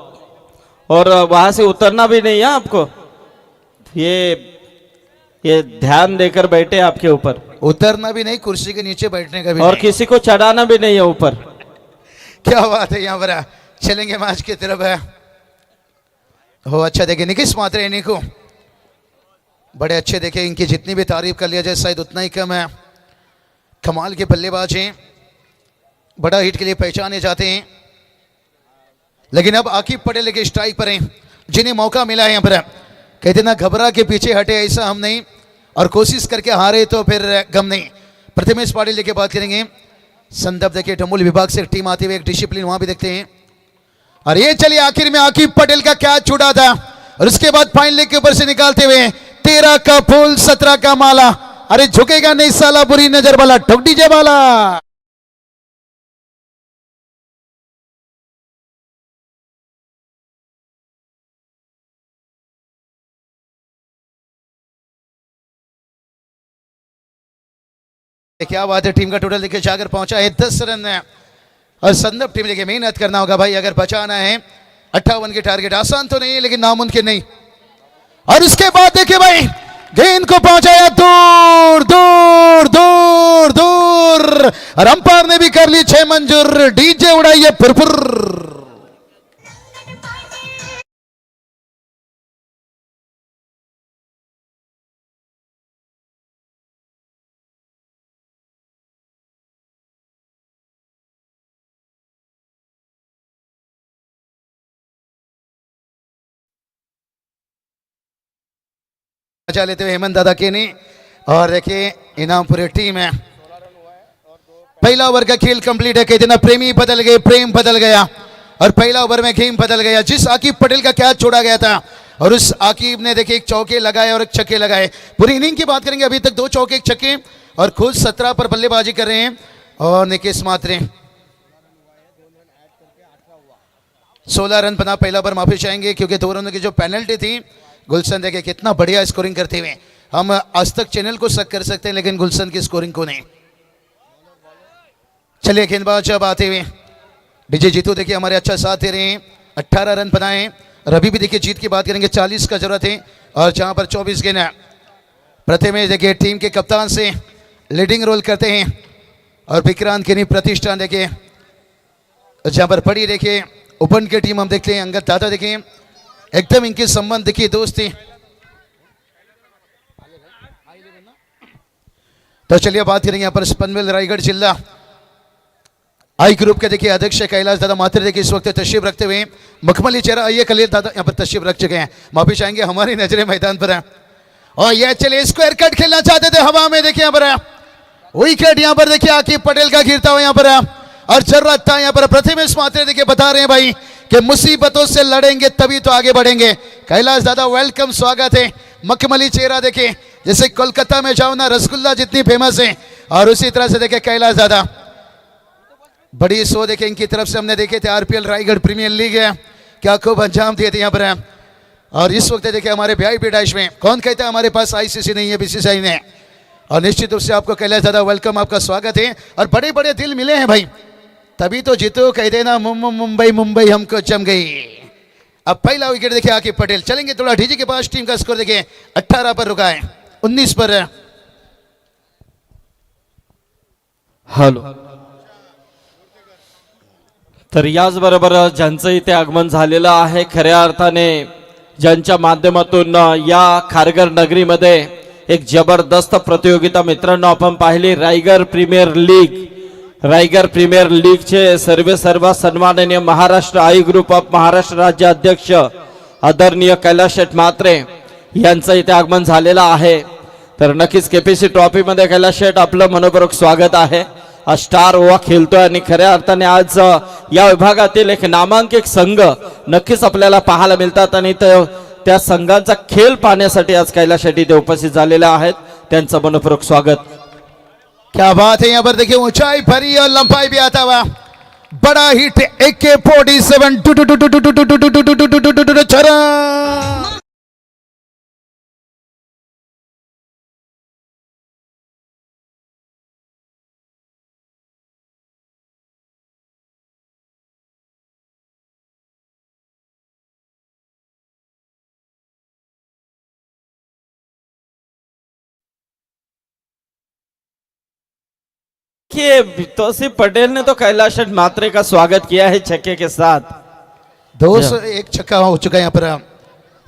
[SPEAKER 1] और वहां से उतरना भी नहीं है आपको, ये ध्यान देकर बैठे आपके ऊपर।
[SPEAKER 4] उतरना भी नहीं, कुर्सी के नीचे बैठने का भी
[SPEAKER 1] और
[SPEAKER 4] नहीं।
[SPEAKER 1] किसी को चढ़ाना भी नहीं है ऊपर।
[SPEAKER 4] क्या बात है, यहाँ पर चलेंगे मैच की तरफ है। हो अच्छा देखिए निकिस मात्रे इन्हीं को बड़े अच्छे देखे, इनकी जितनी भी तारीफ कर लिया जाए शायद उतना ही कम है। कमाल के बल्लेबाज हैं, बड़ा हिट के लिए पहचाने जाते हैं, लेकिन अब आकिब पटेल के स्ट्राइक पर हैं, जिन्हें मौका मिला है यहाँ पर। कहते ना घबरा के पीछे हटे, ऐसा हम नहीं, और कोशिश करके हारे तो फिर गम नहीं। प्रथमेश पाटिल लेके बात करेंगे। संदर्भ देखिए डमोल विभाग से एक टीम आती हुई, एक डिसिप्लिन वहां भी देखते हैं। और ये चलिए आखिर में आकिब पटेल का कैच छूटा था, और उसके बाद फाइन लेग के ऊपर से निकालते हुए 13 का फूल 17 का माला। अरे झुकेगा नहीं साला, बुरी नजर वाला, ठोक दीजिए वाला। क्या बात है, टीम का टोटल देखिए जाकर पहुंचा है 10 रन है, और संदर्भ टीम देखिए मेहनत करना होगा भाई अगर बचाना है। 58 के टारगेट आसान तो नहीं है, लेकिन नामुमकिन नहीं। और उसके बाद देखिए भाई गेंद को पहुंचाया दूर दूर दूर दूर, और अंपायर ने भी कर ली 6 मंजूर। डीजे उड़ाइए फुरफुर। मजा लेते हुए हेमंत दादा के नहीं, और देखिए इनाम पूरी टीम है। पहला ओवर का खेल कंप्लीट है। कहते ना प्रेमी बदल गए, प्रेम बदल गया, और पहला ओवर में गेम बदल गया। जिस आकिब पटेल का कैच छोड़ा गया था, और उस आकिब ने देखिए एक चौके लगाए और एक छक्के लगाए। पूरी इनिंग की बात करेंगे, अभी तक 2 चौके 1 छक्के, और खुद 17 पर बल्लेबाजी कर रहे हैं। और निकेश मात्रे 16 रन बना पहला ओवर, माफी चाहेंगे क्योंकि 2 रनों की जो पेनल्टी थी। गुलशन देखिए कितना बढ़िया स्कोरिंग करते हुए, हम आज तक चैनल को शक कर सकते हैं लेकिन गुलशन की स्कोरिंग को नहीं। चलिए गेंदबाज अब आते हुए डीजे जीतू देखिए हमारे अच्छा साथ दे रहे हैं। 18 रन बनाए, और अभी भी देखिए जीत की बात करेंगे 40 का जरूरत है, और जहां पर 24 गेंद है। प्रथमेश देखिए टीम के कप्तान से लीडिंग रोल करते हैं, और विक्रांत की प्रतिष्ठान देखिए जहां पर पड़ी देखिए ओपन की टीम हम देखते हैं। अंगद दादा देखिए एकदम इनके संबंध देखिए दोस्ती। तो चलिए बात करेंगे यहाँ पर स्पनवेल रायगढ़ जिला आई ग्रुप के देखिए अध्यक्ष कैलाश दादा मात्र देखिए इस वक्त तशरीफ रखते हुए। मखमली चेहरा आइए कलील दादा यहाँ पर तशरीफ रख चुके हैं, माफी चाहेंगे हमारी नजरें मैदान पर है। और यह चलिए स्क्वायर कट खेलना चाहते थे, हवा में देखिए यहाँ पर विकेट यहाँ पर देखिए आकिब पटेल का गिरता हुआ यहाँ पर, और जरूरत था यहाँ पर। प्रथमेश मात्रे देखिए बता रहे हैं भाई कि मुसीबतों से लड़ेंगे तभी तो आगे बढ़ेंगे। कैलाश दादा वेलकम, स्वागत है। मखमली चेहरा देखे जैसे कोलकाता में जाओ ना रसगुल्ला जितनी फेमस है, और उसी तरह से देखे कैलाश दादा बड़ी शो देखे इनकी तरफ से हमने देखे थे। आरपीएल रायगढ़ प्रीमियर लीग है क्या खूब अंजाम दिए थे यहाँ पर। और इस वक्त देखिए हमारे वीआईपी डैश में कौन कहता है हमारे पास आईसीसी नहीं है, बीसीसीआई ने। और निश्चित रूप से आपको कैलाश दादा वेलकम, आपका स्वागत है। और बड़े बड़े दिल मिले हैं भाई, तभी तो जीतो, कह देना मुंबई मुंबई हमको जम गई। अब पहला विकेट देखिए आकिब पटेल, चलेंगे थोड़ा डीजे के पास। टीम का स्कोर देखिए 18 पर रुका है, 19 पर।
[SPEAKER 1] हॅलो, तर याचबरोबर ज्यांचं इथे आगमन झालेलं आहे, खऱ्या अर्थाने ज्यांच्या माध्यमातून या खारघर नगरीमध्ये एक जबरदस्त प्रतियोगिता मित्रांनो आपण पाहिली, Raigad premier league. Raigad premier लीगचे सर्व सन्माननीय महाराष्ट्र आई ग्रुप ऑफ महाराष्ट्र राज्य अध्यक्ष आदरणीय कैलाश शेठ म्हात्रे यांचं इथे आगमन झालेलं आहे। तर नक्कीच केपीसी ट्रॉफी मध्ये कैलाश शेठ आपलं मनपूर्वक स्वागत आहे। स्टार ओवा खेळतोय आणि खऱ्या अर्थाने आज या विभागातील एक नामांकित संघ नक्कीच आपल्याला पाहायला मिळतात आणि त्या संघांचा खेळ पाहण्यासाठी आज कैलाश शेठ इथे उपस्थित झालेले आहेत, त्यांचं मनपूर्वक स्वागत।
[SPEAKER 4] क्या बात है, यहाँ पर देखिए ऊंचाई भरी और लंबाई भी आता हुआ बड़ा हिट AK-47 छरा।
[SPEAKER 1] देखिए तौसीफ पटेल ने तो कैलाश शेठ म्हात्रे का स्वागत किया है छक्के के साथ।
[SPEAKER 4] 201 छक्का हो चुका है यहाँ पर।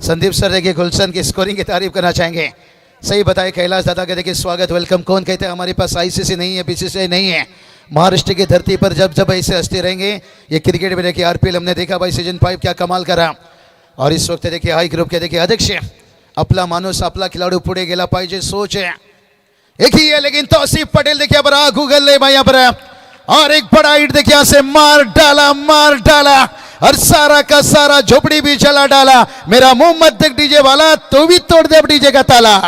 [SPEAKER 4] संदीप सर देखिए गुलशन की स्कोरिंग की तारीफ करना चाहेंगे। सही बताए कैलाश दादा के देखिए स्वागत वेलकम। कौन कहते हैं हमारे पास आईसीसी नहीं है, बीसीसीआई नहीं है। महाराष्ट्र की धरती पर जब जब ऐसे हंसते रहेंगे। ये क्रिकेट में देखिए आरपीएल हमने देखा भाई, सीजन 5 क्या कमाल करा। और इस वक्त देखिए हाई ग्रुप के देखिए अध्यक्ष आपला माणूस आपला खिलाडू पुढे गेला पाहिजे, सोच है एक ही है। लेकिन तौसीफ पटेल देखिए यहाँ पर आग उगल ले भाई यहाँ पर, और एक बड़ा हिट देखिए यहाँ से मार डाला और सारा का सारा झोपड़ी भी जला डाला। मेरा मुंह मत देख डीजे वाला, तो भी तोड़ दे अब डीजे का ताला।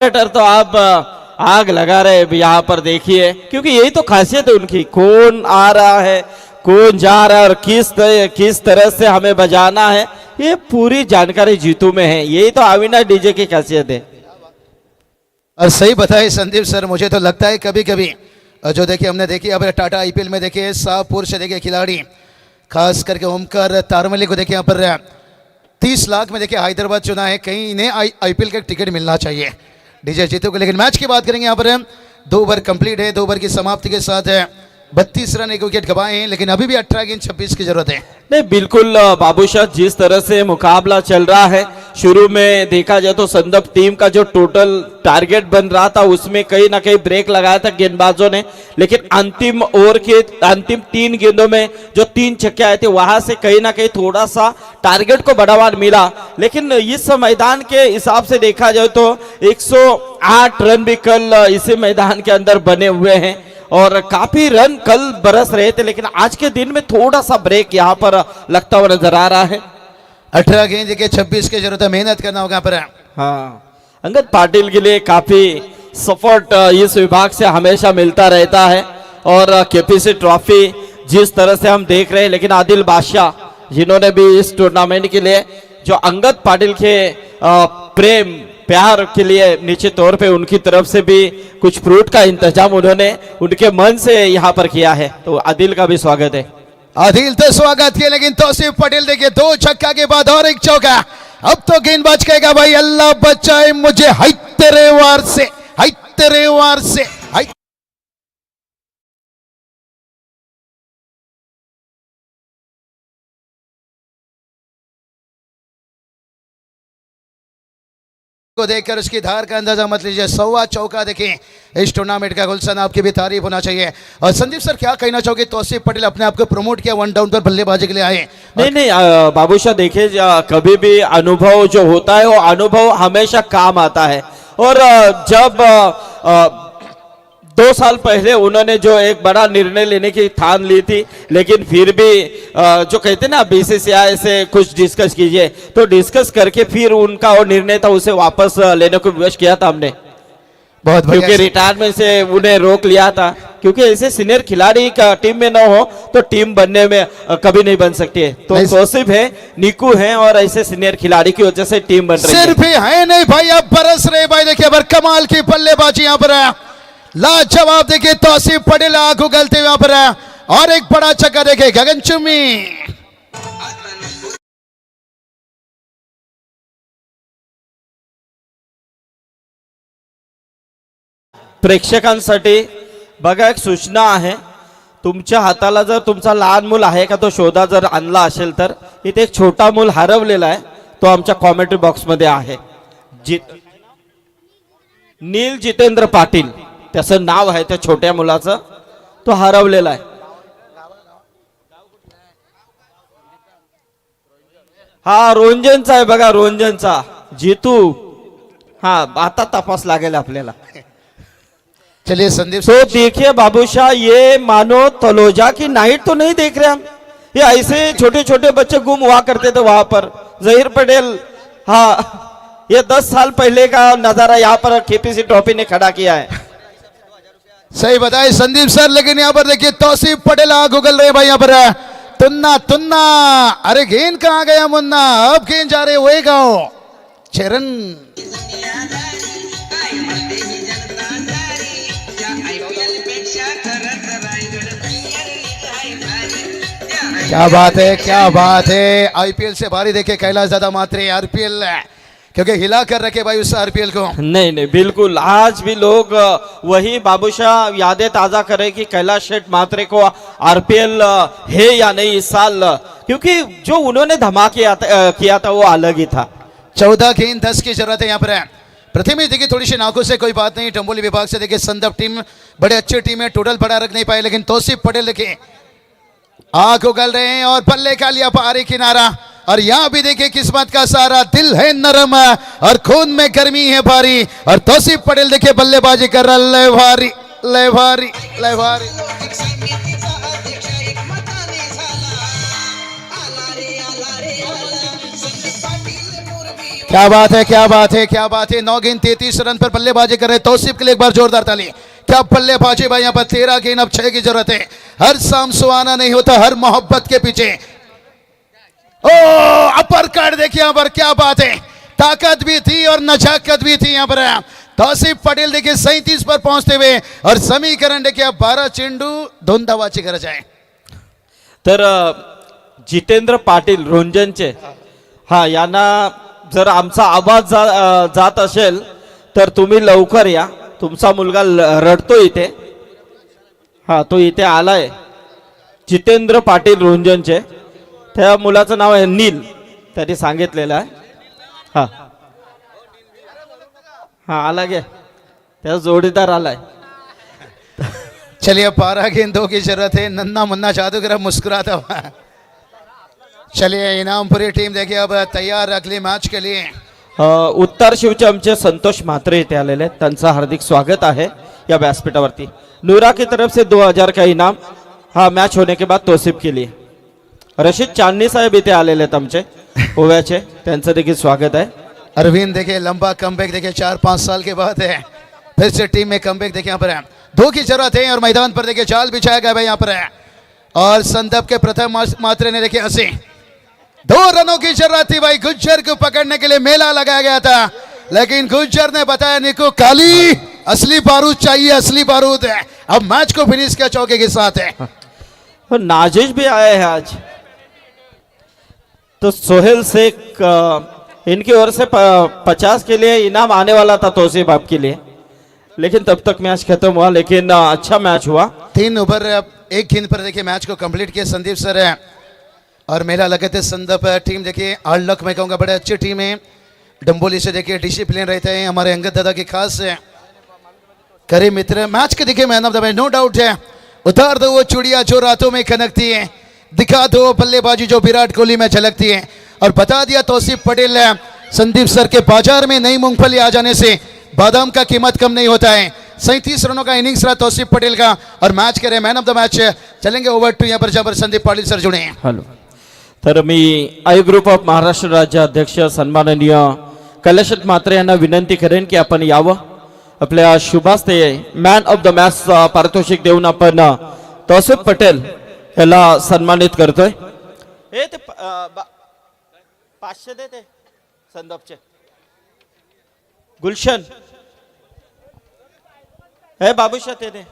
[SPEAKER 1] तो आप आग लगा रहे हैं यहाँ पर देखिए, क्योंकि यही तो खासियत है उनकी, कौन आ रहा है कौन जा रहा है और किस तरह से हमें बजाना है, ये पूरी जानकारी जीतू में है। यही तो अविनाश डीजे की खासियत है।
[SPEAKER 4] और सही बताए संदीप सर, मुझे तो लगता है कभी कभी जो देखिए हमने देखी अब टाटा आईपीएल में देखिए शाहपुर से देखिए खिलाड़ी खास करके ओमकार तारमली को देखिए यहाँ पर 30 लाख में देखिए हैदराबाद चुना है। कहीं इन्हें आईपीएल का टिकट मिलना चाहिए डीजे जीतू को। लेकिन मैच की बात करेंगे यहाँ पर 2 ओवर कंप्लीट है, 2 ओवर की समाप्ति के साथ 32 रन 1 विकेट गवाए हैं। लेकिन अभी भी 18 गेंद 26 की जरूरत है।
[SPEAKER 1] नहीं बिल्कुल बाबूशाह, जिस तरह से मुकाबला चल रहा है, शुरू में देखा जाए तो संदप टीम का जो टोटल टारगेट बन रहा था उसमें कहीं ना कहीं ब्रेक लगाया था गेंदबाजों ने। लेकिन अंतिम ओवर के अंतिम 3 गेंदों में जो 3 छक्के आए थे वहां से कहीं ना कहीं थोड़ा सा टारगेट को बढ़ावा मिला। लेकिन इस मैदान के हिसाब से देखा जाए तो 108 रन भी कल इसी मैदान के अंदर बने हुए हैं और काफी रन कल बरस रहे थे। लेकिन आज के दिन में थोड़ा सा ब्रेक यहाँ पर लगता हुआ नजर आ रहा है।
[SPEAKER 4] 18 गेंद के 26 की जरूरत है, मेहनत करना होगा पर।
[SPEAKER 1] हाँ, अंगद पाटिल के लिए काफी सपोर्ट इस विभाग से हमेशा मिलता रहता है और केपीसी ट्रॉफी जिस तरह से हम देख रहे हैं। लेकिन आदिल बादशाह जिन्होंने भी इस टूर्नामेंट के लिए जो अंगद पाटिल के प्रेम प्यार के लिए निश्चित तौर पे उनकी तरफ से भी कुछ फ्रूट का इंतजाम उन्होंने उनके मन से यहाँ पर किया है, तो आदिल का भी स्वागत है।
[SPEAKER 4] आदिल तो स्वागत किया, लेकिन तौसीफ पटेल देखिए 2 छक्का के बाद और 1 चौका। अब तो गेंदबाज कहेगा भाई अल्लाह बचाए मुझे, हाय तेरे वार से। को देखकर उसकी धार का अंदाजा मत लीजिए। 1.25 चौका देखें इस टूर्नामेंट का। गुलशन आपकी भी तारीफ होना चाहिए। और संदीप सर क्या कहना चाहोगे? तौसीफ पटेल अपने आप को प्रमोट किया, 1 डाउन पर बल्लेबाजी के लिए आए।
[SPEAKER 1] नहीं बाबूशाह देखिए, कभी भी अनुभव जो होता है वो अनुभव हमेशा काम आता है। और जब 2 साल पहले उन्होंने जो एक बड़ा निर्णय लेने की ठान ली थी, लेकिन फिर भी जो कहते हैं ना बीसीसीआई से कुछ डिस्कस कीजिए, तो डिस्कस करके फिर उनका वो निर्णय था उसे वापस लेने को विवश किया था हमने,
[SPEAKER 4] बहुत
[SPEAKER 1] क्योंकि
[SPEAKER 4] बढ़िया।
[SPEAKER 1] रिटायरमेंट से उन्हें रोक लिया था। क्योंकि ऐसे सीनियर खिलाड़ी का टीम में ना हो तो टीम बनने में कभी नहीं बन सकती है। तो
[SPEAKER 4] नहीं।
[SPEAKER 1] तौसीफ है, निकू है, और ऐसे सीनियर खिलाड़ी की वजह से टीम बन रही है।
[SPEAKER 4] सिर्फ ही है नहीं भाई, अब बरस रहे भाई। देखिए पर कमाल की बल्लेबाजी यहाँ पर है, लाजवाब। देखिए तौसीफ पटेल आंख उगलते हुए यहाँ पर है, और एक बड़ा छक्का देखे गगनचुम्बी।
[SPEAKER 1] प्रेक्षकांसाठी बघा एक सूचना आहे, तुमच्या हाताला जर तुमचा लहान मूल आहे का तो शोधा, जर आणला असेल तर इथे एक छोटा मूल हरवलेला आहे, तो आमच्या कॉमेंट्री बॉक्स मध्ये आहे। नील जितेंद्र पाटील त्याचं नाव आहे त्या छोट्या मुलाचं, तो हरवलेला आहे। हा रोंजनचा आहे बघा, रोंजनचा जितू। हा आता तपास लागेल आपल्याला।
[SPEAKER 4] चलिए संदीप
[SPEAKER 1] तो देखिए बाबूशाह, ये मानो तलोजा की नाइट तो नहीं देख रहे हम। ये ऐसे छोटे छोटे बच्चे गुम हुआ करते थे वहां पर। जहीर पटेल, हाँ, ये 10 साल पहले का नजारा यहाँ पर केपीसी ट्रॉफी ने खड़ा किया है।
[SPEAKER 4] सही बताए संदीप सर, लेकिन यहाँ पर देखिए तौसीफ पटेल आग उगल रहे भाई। यहाँ पर है तुन्ना तुन्ना, अरे गेंद कहाँ गया मुन्ना? अब गेंद जा रहे हुए गाँव चरण। क्या बात है, क्या बात है। आईपीएल से भारी देखे कैलाश दादा मात्रे, आरपीएल क्योंकि हिला कर रखे भाई उस आरपीएल को।
[SPEAKER 1] नहीं नहीं बिल्कुल, आज भी लोग वही बाबूशाह यादें ताजा करें कि कैलाश शेठ मात्रे को आरपीएल है या नहीं इस साल, क्योंकि जो उन्होंने धमाके किया था वो अलग ही था।
[SPEAKER 4] 14 गेंद 10 की जरूरत है यहाँ पर। प्रथमेश देखिए थोड़ी सी नाखुश से, कोई बात नहीं। टंबोली विभाग से देखिए संदप टीम बड़े अच्छी टीम है, टोटल बड़ा रख नहीं पाए, लेकिन तौसीफ पटेल देखिए आंख उगल रहे हैं और बल्ले का लिया पारी किनारा। और यहाँ भी देखिए किस्मत का सारा, दिल है नरम और खून में गर्मी है भारी। और तौसीफ पटेल देखिए बल्लेबाजी कर रहा, ले भारी ले भारी ले भारी। क्या बात है, क्या बात है, क्या बात है। 9 गेंद 33 रन पर बल्लेबाजी कर रहे तौसीफ के लिए एक बार जोरदार ताली। क्या बल्लेबाजी भाई यहाँ पर। 13 गेंद अब 6 की जरूरत है। हर शाम सुहाना नहीं होता, हर मोहब्बत के पीछे। ओ अपर कट देखिए यहाँ पर, क्या बात है। ताकत भी थी और नजाकत भी थी यहाँ पर। तौसीफ पटेल देखिए 37 पर पहुंचते हुए, और समीकरण देखिए 12 चेंडू 2 धावाची गरज आहे।
[SPEAKER 1] तर जितेंद्र पाटील रोंजनचे, हा, यांना जर आमचा आवाज जात असेल तर तुम्ही लवकर या। तुमचा मुलगा रडतो इथे। हा, तो इथे आलाय। जितेंद्र पाटील रोंजनचे, त्या मुलाचं नाव आहे नील, त्यांनी सांगितलेलं आहे। हा हा, आला गे, त्याचा जोडीदार आलाय।
[SPEAKER 4] चलिए 12 गेंद 2 की जरूरत है। नन्ना मुन्ना जादूगर मुस्कुराता हुआ। चलिए इनामपुरी टीम देखिए अब तैयार अगले मैच के लिए।
[SPEAKER 1] उत्तर शिवचे आमचे संतोष म्हात्रे इथे आलेले आहेत, त्यांचं हार्दिक स्वागत आहे या व्यासपीठावरती। नूरा की तरफ से 2000 का इनाम, हा मैच होने के बाद तौसीफ के लिए। रशीद चांदनी साहेब इथे आलेले आहेत आमचे ओव्याचे, त्यांचं देखील स्वागत आहे।
[SPEAKER 4] अरविंद देखिए लंबा कमबैक देखिए 4-5 साल के बाद है, फिर से टीम में कमबैक देखिए यहाँ पर है। 2 की जरूरत है और मैदान पर देखिए जाल बिछाया गया भाई यहाँ पर है। और संदप के प्रथम मात्रे ने देखिए 80, 2 रनों की जरूरत थी भाई। गुज्जर को पकड़ने के लिए मेला लगाया गया था, लेकिन गुज्जर ने बताया निको काली असली बारूद चाहिए, असली बारूद है। अब मैच को फिनिश किया चौके के साथ है।
[SPEAKER 1] और नाजिश भी आए हैं आज। तो सोहेल शेख, इनकी ओर से 50 के लिए इनाम आने वाला था तौसीफ आपके लिए, लेकिन तब तक मैच खत्म हुआ। लेकिन अच्छा मैच हुआ।
[SPEAKER 4] 3 ओवर 1 गेंद पर देखिए मैच को कंप्लीट किया संदीप सर है। और मेला लगे थे संदप टीम देखिए, हार्ड लक मैं कहूँगा, बड़े अच्छी टीम है। डंबोली से देखिए डिसिप्लिन रहते हैं हमारे अंगद दादा के खास करे मित्र। मैच के देखिए man of the match no doubt है। उतार दो वो चूड़िया जो रातों में खनकती है, दिखा दो बल्लेबाजी जो विराट कोहली में झलकती है। और बता दिया तौसीफ पटेल संदीप सर के बाजार में नई मूंगफली आ जाने से बादाम का कीमत कम नहीं होता है। 37 रनों का इनिंग्स रहा तौसीफ पटेल का और मैच के रहे मैन ऑफ द मैच चलेंगे ओवर टू यहाँ पर जहाँ पर संदीप पाटील सर जुड़े हैं।
[SPEAKER 1] हॅलो, तर मी आय ग्रुप ऑफ महाराष्ट्र राज्य अध्यक्ष सन्माननीय कैलाश म्हात्रे यांना विनंती करेन की आपण यावं. आपल्या शुभास्ते मॅन ऑफ द मॅच पारितोषिक देऊन आपण तौसीफ पटेल याला सन्मानित करतोय. हे ते 500 दे ते संदपचे गुलशन हे बाबूशा ते दे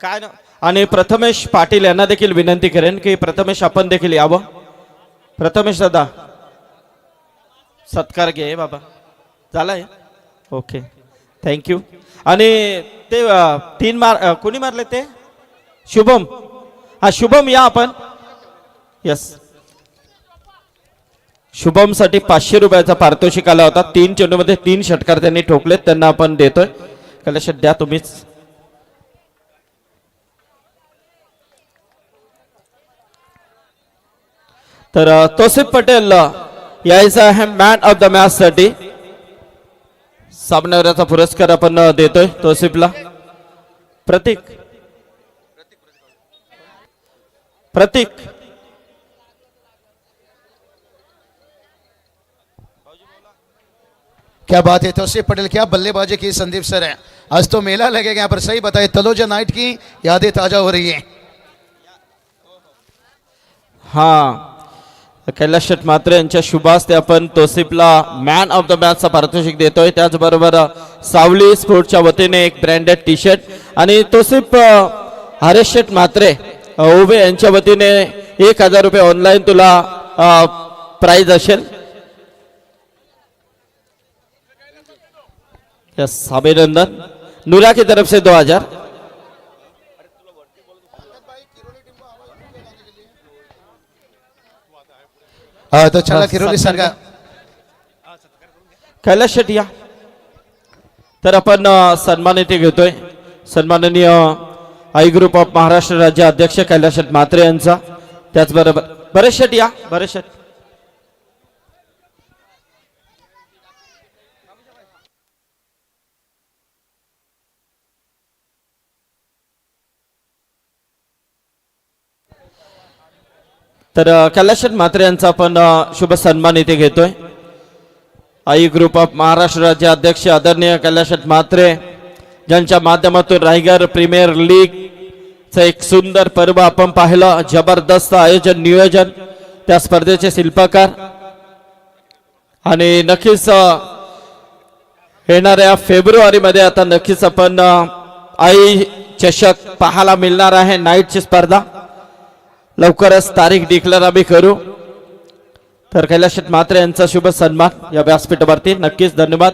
[SPEAKER 1] काय ना. आणि प्रथमेश पाटील यांना देखील विनंती करेन की प्रथमेश आपण देखील यावं. प्रथमेश दादा सत्कार घे बाबा. झालाय ओके थँक्यू. आणि ते 3 कोणी मारले ते शुभम. हा शुभम या आपण. यस शुभम साठी 500 रुपयाचा पारितोषिक आला होता. 3 चेंडूमध्ये 3 षटकार त्यांनी ठोकलेत, त्यांना आपण देतोय. कैलाश द्या तुम्हीच. तर तौसीफ पटेल यायचा आहे मॅन ऑफ द मॅच साठी. सामन्यावरचा पुरस्कार आपण देतोय तौसीफला. प्रतीक प्रतीक
[SPEAKER 4] क्या बात है तौसीफ पटेल, क्या बल्लेबाजी की संदीप सर है. आज तो मेला लगेगा यहाँ पर. सही बताए तलोजा नाइट की यादें ताजा हो रही है.
[SPEAKER 1] हा कैलाश म्हात्रे यांच्या शुभास्ते आपण तौसीफला मॅन ऑफ द मॅचचा पारितोषिक देतोय. त्याचबरोबर सावली स्पोर्टच्या वतीने एक ब्रँडेड टी शर्ट आणि तौसीफ हरेश शेठ म्हात्रे उभे यांच्या वतीने 1000 रुपये ऑनलाईन तुला प्राइज असेल. यस अभिनंदन. नूरा की तरफ से 2000.
[SPEAKER 4] तो चला किरोली संघ
[SPEAKER 1] कैलाश शेट्टी या. तर आपण सन्मानित घेतोय सन्माननीय आय ग्रुप ऑफ महाराष्ट्र राज्य अध्यक्ष कैलाश म्हात्रे यांचा. त्याचबरोबर बरेच शेट या. बरेच शेट तर कैलाश म्हात्रे यांचा आपण शुभ सन्मान इथे घेतोय. आई ग्रुप ऑफ महाराष्ट्र राज्य अध्यक्ष आदरणीय कैलाश म्हात्रे ज्यांच्या माध्यमातून रायगड प्रीमियर लीग चं एक सुंदर पर्व आपण पाहिलं. जबरदस्त आयोजन नियोजन त्या स्पर्धेचे शिल्पकार आणि नक्कीच येणाऱ्या फेब्रुवारी मध्ये आता नक्कीच आपण आई चषक पाहायला मिळणार आहे. नाईटची स्पर्धा लवकरच तारीख डिक्लेअर आम्ही करू. तर कैलाश म्हात्रे यांचा शुभ सन्मान या व्यासपीठावरती. नक्कीच धन्यवाद.